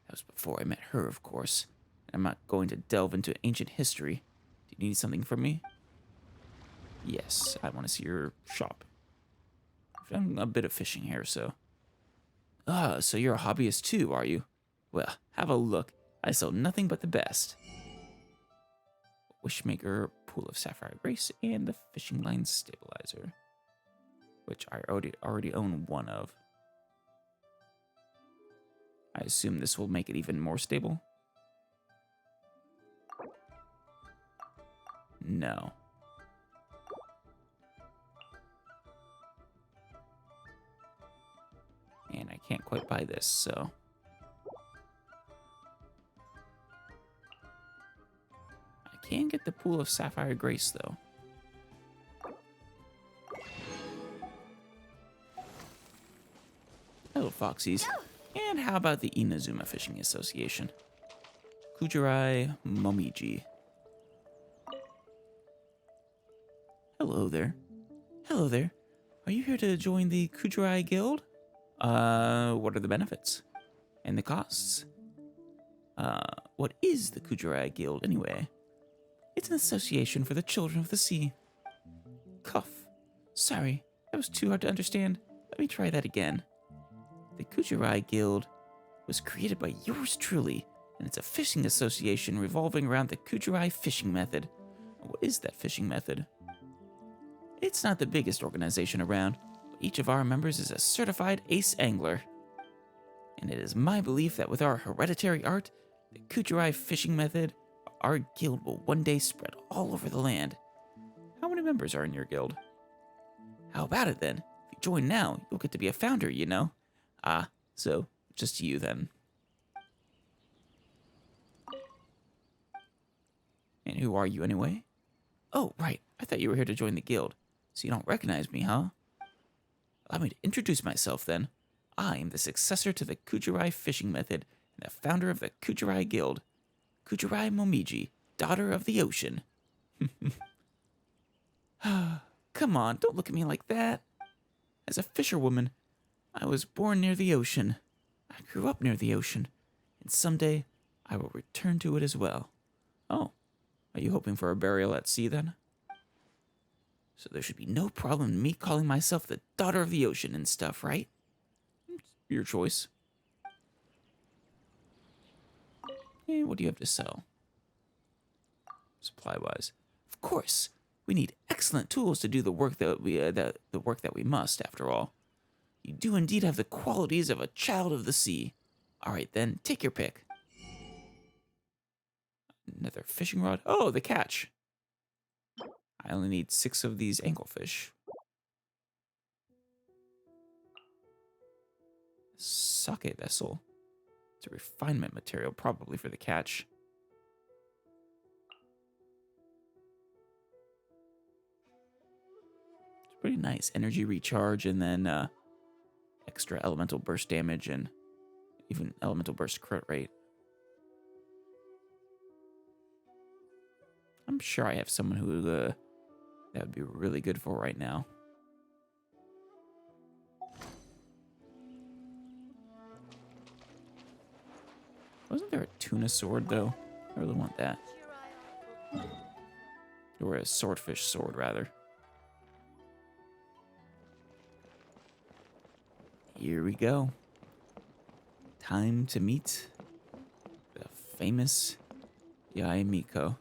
That was before I met her, of course. I'm not going to delve into ancient history. Do you need something from me? Yes, I want to see your shop. I've done a bit of fishing here, so... so you're a hobbyist too, are you? Well, have a look. I sell nothing but the best. Wishmaker, Pool of Sapphire Grace, and the Fishing Line Stabilizer, which I already own one of. I assume this will make it even more stable? No. And I can't quite buy this, so... I can get the Pool of Sapphire Grace, though. Hello, Foxies. And how about the Inazuma Fishing Association? Kujurai Momiji. Hello there. Hello there. Are you here to join the Kujurai Guild? What are the benefits? And the costs? What is the Kujurai Guild, anyway? It's an association for the children of the sea. Cough. Sorry, that was too hard to understand. Let me try that again. The Kujurai Guild was created by yours truly, and it's a fishing association revolving around the Kujurai fishing method. What is that fishing method? It's not the biggest organization around, but each of our members is a certified ace angler. And it is my belief that with our hereditary art, the Kujurai fishing method, our guild will one day spread all over the land. How many members are in your guild? How about it then? If you join now, you'll get to be a founder, you know? So just you then. And who are you anyway? Oh, right. I thought you were here to join the guild. So you don't recognize me, huh? Allow me to introduce myself then. I am the successor to the Kujurai fishing method and the founder of the Kujurai Guild. Kujurai Momiji, daughter of the ocean. Come on, don't look at me like that. As a fisherwoman, I was born near the ocean. I grew up near the ocean. And someday, I will return to it as well. Oh, are you hoping for a burial at sea then? So there should be no problem in me calling myself the daughter of the ocean and stuff, right? Your choice. Hey, what do you have to sell? Supply-wise. Of course, we need excellent tools to do the work that we must, after all. You do indeed have the qualities of a child of the sea. All right, then, take your pick. Another fishing rod. Oh, the catch. I only need 6 of these anglefish. Sake vessel. It's a refinement material, probably for the catch. It's pretty nice. Energy recharge, and then extra elemental burst damage, and even elemental burst crit rate. I'm sure I have someone who that would be really good for right now. Wasn't there a tuna sword, though? I really want that. Or a swordfish sword, rather. Here we go. Time to meet the famous Yae Miko.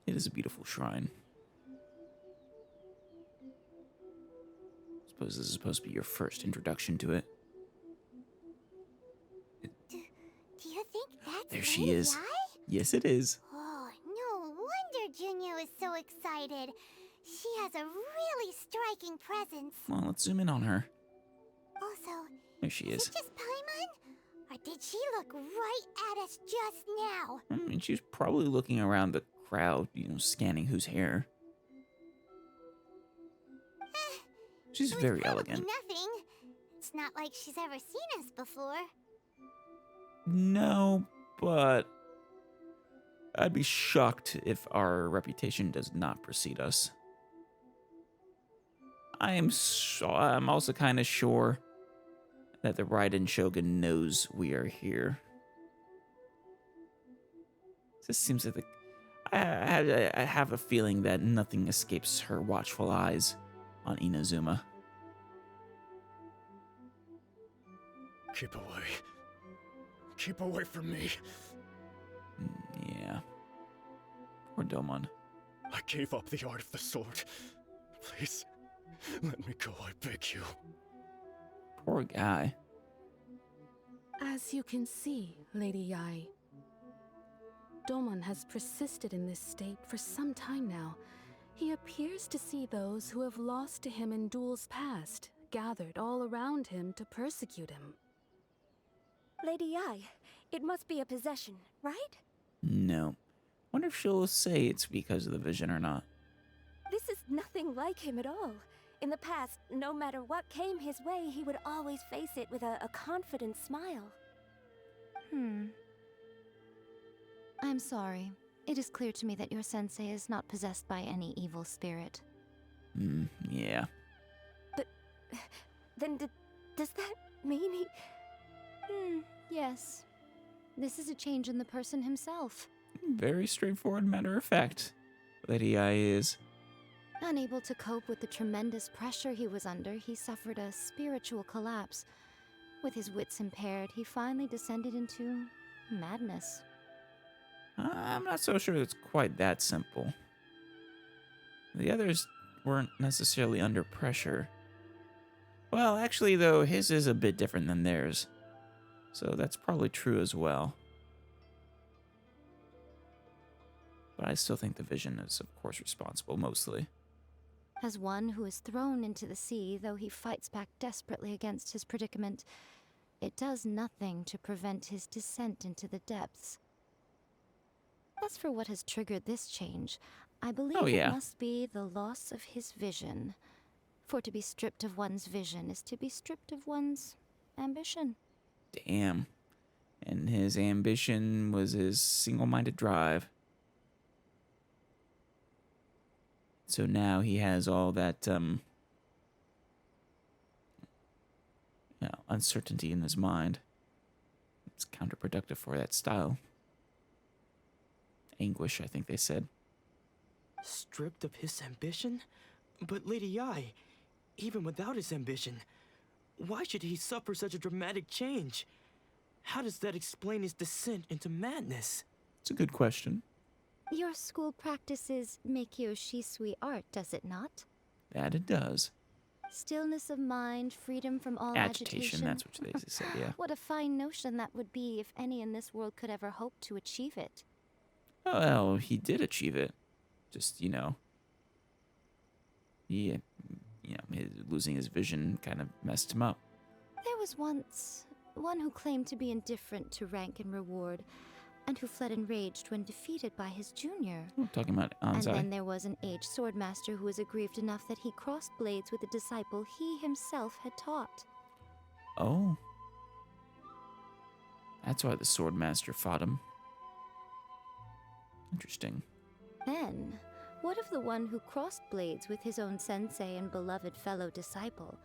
It is a beautiful shrine. I suppose this is supposed to be your first introduction to it. Do you think that's There she Lady is. Ai? Yes, it is. Oh, no wonder Junyo is so excited. She has a really striking presence. Well, let's zoom in on her. Also, There she is is. it just Paimon? Or did she look right at us just now? I mean, she's probably looking around the crowd, scanning who's here. She's It was very probably elegant. nothing. It's not like she's ever seen us before. No, but I'd be shocked if our reputation does not precede us. I'm also kind of sure that the Raiden Shogun knows we are here. This seems like I have a feeling that nothing escapes her watchful eyes on Inazuma. Keep away. Keep away from me. Yeah. Poor Domon. I gave up the art of the sword. Please, let me go, I beg you. Poor guy. As you can see, Lady Yae, Domon has persisted in this state for some time now. He appears to see those who have lost to him in duels past, gathered all around him to persecute him. Lady Yae, it must be a possession, right? No. Wonder if she'll say it's because of the vision or not. This is nothing like him at all. In the past, no matter what came his way, he would always face it with a confident smile. I'm sorry. It is clear to me that your sensei is not possessed by any evil spirit. Yeah. Then does that mean he... Yes. This is a change in the person himself. Very straightforward matter of fact. Lady Yae is. Unable to cope with the tremendous pressure he was under, he suffered a spiritual collapse. With his wits impaired, he finally descended into madness. I'm not so sure it's quite that simple. The others weren't necessarily under pressure. Well, actually, though, his is a bit different than theirs. So that's probably true as well. But I still think the vision is, of course, responsible, mostly. As one who is thrown into the sea, though he fights back desperately against his predicament, it does nothing to prevent his descent into the depths. As for what has triggered this change, I believe it must be the loss of his vision. For to be stripped of one's vision is to be stripped of one's ambition. Damn. And his ambition was his single-minded drive. So now he has all that uncertainty in his mind. It's counterproductive for that style. Anguish, I think they said. Stripped of his ambition? But Lady Yi, even without his ambition, why should he suffer such a dramatic change? How does that explain his descent into madness? It's a good question. Your school practices miHoYo Shisui art, does it not? That it does. Stillness of mind, freedom from all Agitation, that's what they said, yeah. What a fine notion that would be if any in this world could ever hope to achieve it. Well, he did achieve it. Just, losing his vision kind of messed him up. There was once one who claimed to be indifferent to rank and reward, and who fled enraged when defeated by his junior. I'm talking about And Anzai. then there was an aged swordmaster who was aggrieved enough that he crossed blades with a disciple he himself had taught. Oh. That's why the swordmaster fought him. Interesting. Then, what of the one who crossed blades with his own sensei and beloved fellow disciple,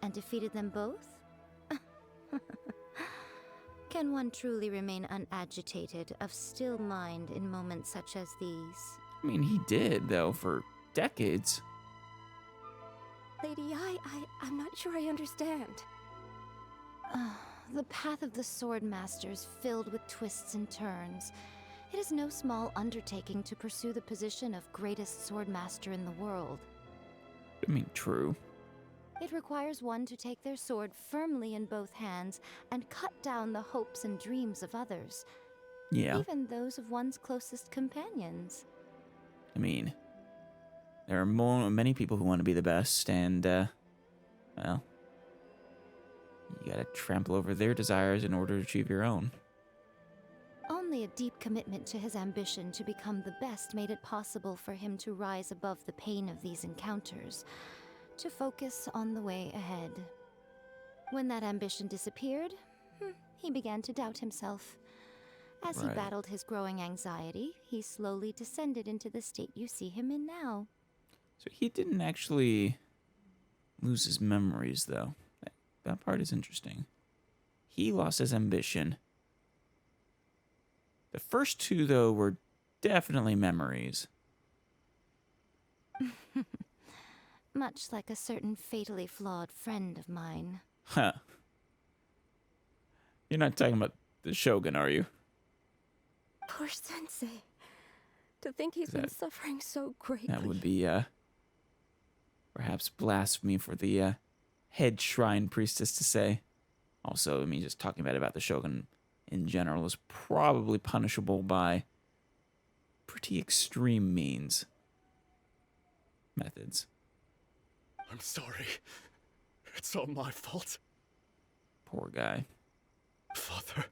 and defeated them both? Can one truly remain unagitated, of still mind in moments such as these? I mean, he did, though, for decades. Lady Yi, I'm not sure I understand. The path of the Swordmaster is filled with twists and turns. It is no small undertaking to pursue the position of greatest Swordmaster in the world. I mean, true. It requires one to take their sword firmly in both hands and cut down the hopes and dreams of others. Yeah. Even those of one's closest companions. I mean, there are many people who want to be the best, and, well, you gotta trample over their desires in order to achieve your own. Only a deep commitment to his ambition to become the best made it possible for him to rise above the pain of these encounters, to focus on the way ahead. When that ambition disappeared, he began to doubt himself. As he Right. battled his growing anxiety, he slowly descended into the state you see him in now. So he didn't actually lose his memories, though. That part is interesting. He lost his ambition. The first two, though, were definitely memories. Much like a certain fatally flawed friend of mine. Huh. You're not talking about the Shogun, are you? Poor Sensei. To think he's been That- suffering so greatly. That would be, perhaps blasphemy for the, head shrine priestess to say. Also, I mean, just talking about the Shogun in general is probably punishable by pretty extreme methods. I'm sorry. It's all my fault. Poor guy. Father.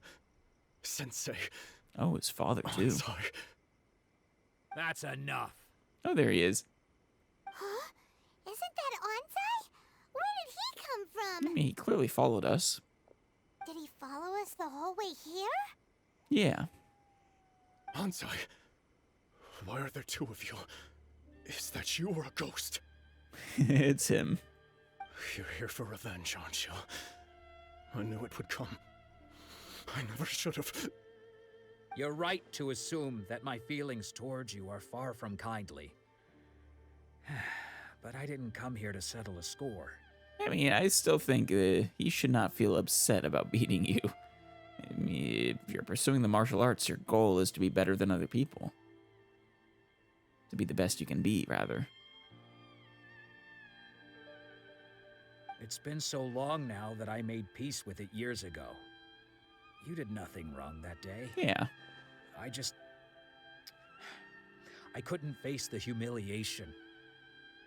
Sensei. Oh, his father, I'm too. sorry. That's enough. Oh, there he is. Huh? Isn't that Onsai? Where did he come I from? mean, he clearly followed us. Did he follow us the whole way here? Yeah. Ansai. Why are there two of you? Is that you or a ghost? It's him. You're here for revenge, aren't you? I knew it would come. I never should have. You're right to assume that my feelings towards you are far from kindly. But I didn't come here to settle a score. I mean, I still think he should not feel upset about beating you. I mean, if you're pursuing the martial arts, your goal is to be better than other people. To be the best you can be, rather. It's been so long now that I made peace with it years ago. You did nothing wrong that day. Yeah. I couldn't face the humiliation.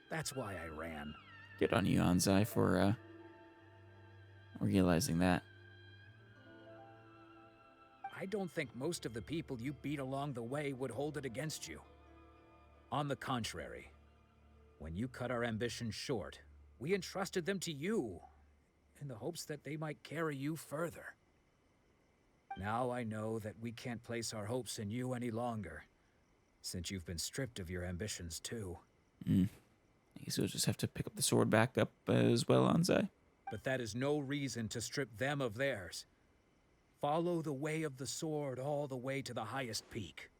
That's why I ran. Good on you, Anzai, for realizing that. I don't think most of the people you beat along the way would hold it against you. On the contrary, when you cut our ambitions short, we entrusted them to you, in the hopes that they might carry you further. Now I know that we can't place our hopes in you any longer, since you've been stripped of your ambitions too. I guess you'll just have to pick up the sword back up as well, Anzai. But that is no reason to strip them of theirs. Follow the way of the sword all the way to the highest peak.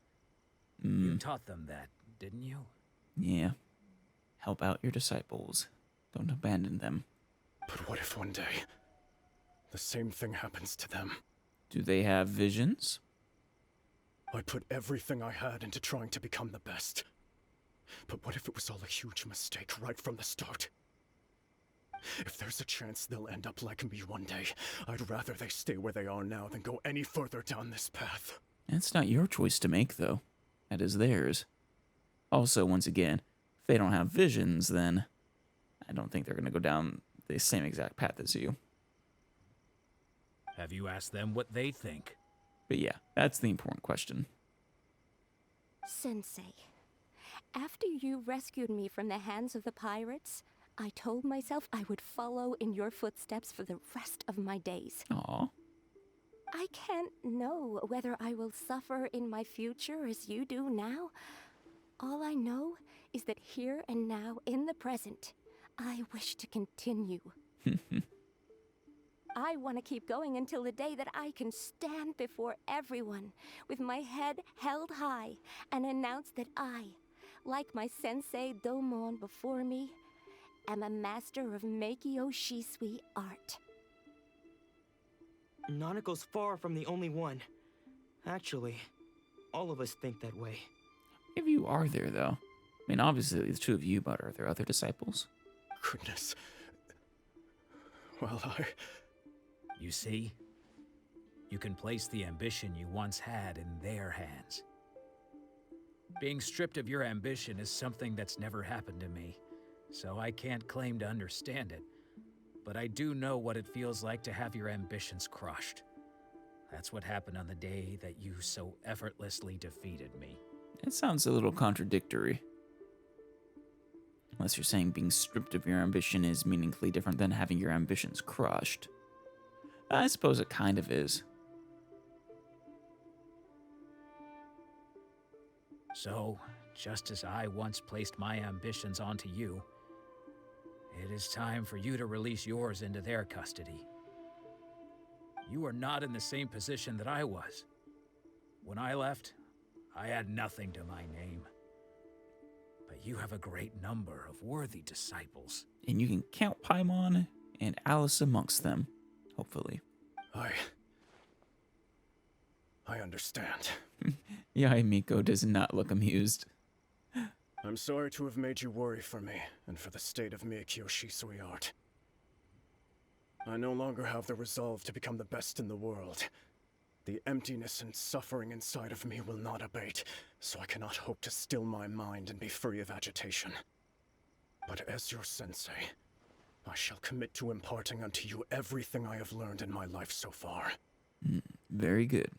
You taught them that, didn't you? Yeah. Help out your disciples. Don't abandon them. But what if one day the same thing happens to them? Do they have visions? I put everything I had into trying to become the best. But what if it was all a huge mistake right from the start? If there's a chance they'll end up like me one day, I'd rather they stay where they are now than go any further down this path. It's not your choice to make, though. That is theirs. Also, once again, if they don't have visions, then I don't think they're going to go down the same exact path as you. Have you asked them what they think? But yeah, that's the important question. Sensei, after you rescued me from the hands of the pirates, I told myself I would follow in your footsteps for the rest of my days. Aw. I can't know whether I will suffer in my future as you do now. All I know is that here and now, in the present, I wish to continue. I want to keep going until the day that I can stand before everyone with my head held high and announce that I, like my sensei Domon before me, am a master of miHoYo Shisui art. Nanako's far from the only one. Actually, all of us think that way. If you are there, though. I mean, obviously, the two of you, but are there other disciples? Goodness. Well, You see? You can place the ambition you once had in their hands. Being stripped of your ambition is something that's never happened to me, so I can't claim to understand it. But I do know what it feels like to have your ambitions crushed. That's what happened on the day that you so effortlessly defeated me. It sounds a little contradictory. Unless you're saying being stripped of your ambition is meaningfully different than having your ambitions crushed. I suppose it kind of is. So, just as I once placed my ambitions onto you, it is time for you to release yours into their custody. You are not in the same position that I was. When I left, I had nothing to my name. But you have a great number of worthy disciples. And you can count Paimon and Alice amongst them, hopefully. I understand. Yae Miko does not look amused. I'm sorry to have made you worry for me, and for the state of miHoYo Shisui art. I no longer have the resolve to become the best in the world. The emptiness and suffering inside of me will not abate, so I cannot hope to still my mind and be free of agitation. But as your sensei, I shall commit to imparting unto you everything I have learned in my life so far. Very good.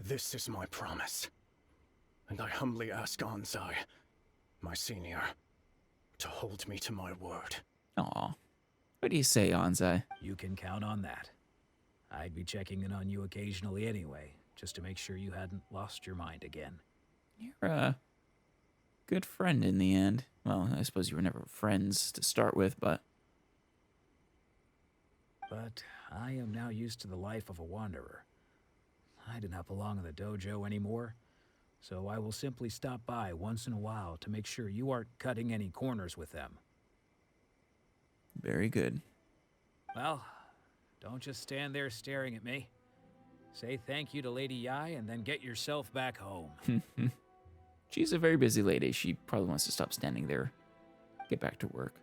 This is my promise. And I humbly ask Anzai, my senior, to hold me to my word. Aw. What do you say, Anzai? You can count on that. I'd be checking in on you occasionally anyway, just to make sure you hadn't lost your mind again. You're a good friend in the end. Well, I suppose you were never friends to start with, but... But I am now used to the life of a wanderer. I do not belong in the dojo anymore, so I will simply stop by once in a while to make sure you aren't cutting any corners with them. Very good. Well, don't just stand there staring at me. Say thank you to Lady Yae and then get yourself back home. She's a very busy lady. She probably wants to stop standing there. Get back to work.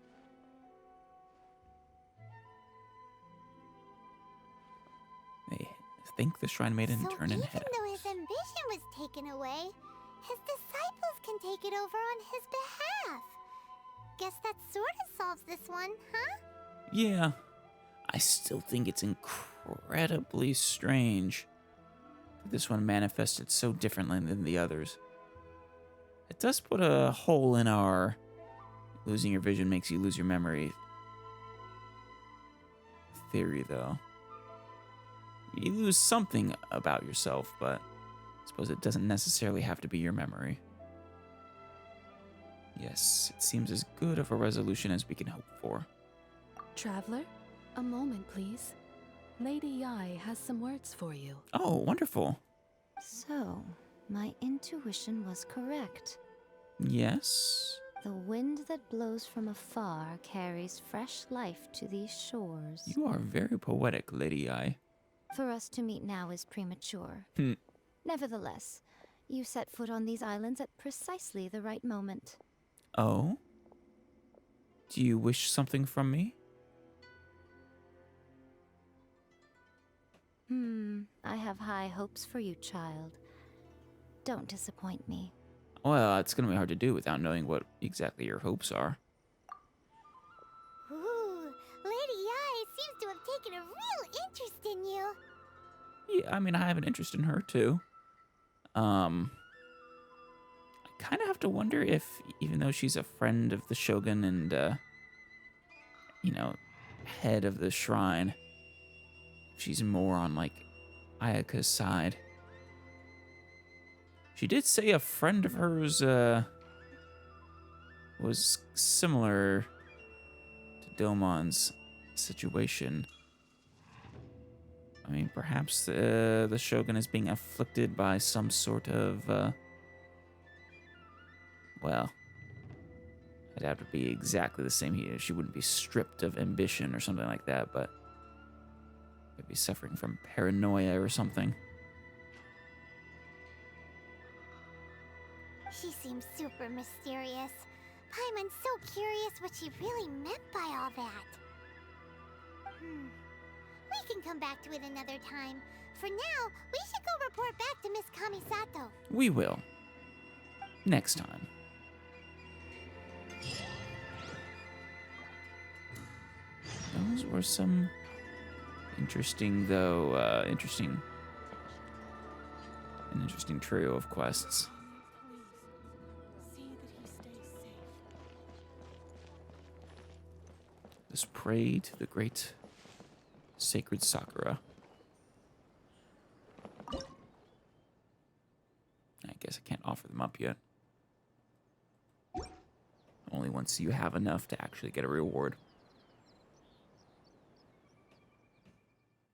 They thank the Shrine Maiden and turn and head even though out. his ambition was taken away, his disciples can take it over on his behalf. Guess that sort of solves this one, huh? Yeah. I still think it's incredibly strange that this one manifested so differently than the others. It does put a hole in our losing your vision makes you lose your memory theory, though. You lose something about yourself, but I suppose it doesn't necessarily have to be your memory. Yes, it seems as good of a resolution as we can hope for. Traveler, a moment, please. Lady Yai has some words for you. Oh, wonderful. So, my intuition was correct. Yes? The wind that blows from afar carries fresh life to these shores. You are very poetic, Lady Ai. For us to meet now is premature. Hmm. Nevertheless, you set foot on these islands at precisely the right moment. Oh? Do you wish something from me? I have high hopes for you, child. Don't disappoint me. Well, it's going to be hard to do without knowing what exactly your hopes are. Ooh, Lady Yai seems to have taken a real interest in you. Yeah, I mean, I have an interest in her, too. I kind of have to wonder if, even though she's a friend of the Shogun and, you know, head of the shrine, she's more on, like, Ayaka's side. She did say a friend of hers, was similar to Domon's situation. I mean, perhaps the Shogun is being afflicted by some sort of, well, I'd have to be exactly the same here. She wouldn't be stripped of ambition or something like that, but could be suffering from paranoia or something. She seems super mysterious. Paimon's so curious what she really meant by all that. We can come back to it another time. For now, we should go report back to Miss Kamisato. We will. Next time. Those were some interesting, though, an interesting trio of quests. Let's pray to the great sacred Sakura. I guess I can't offer them up yet. Only once you have enough to actually get a reward.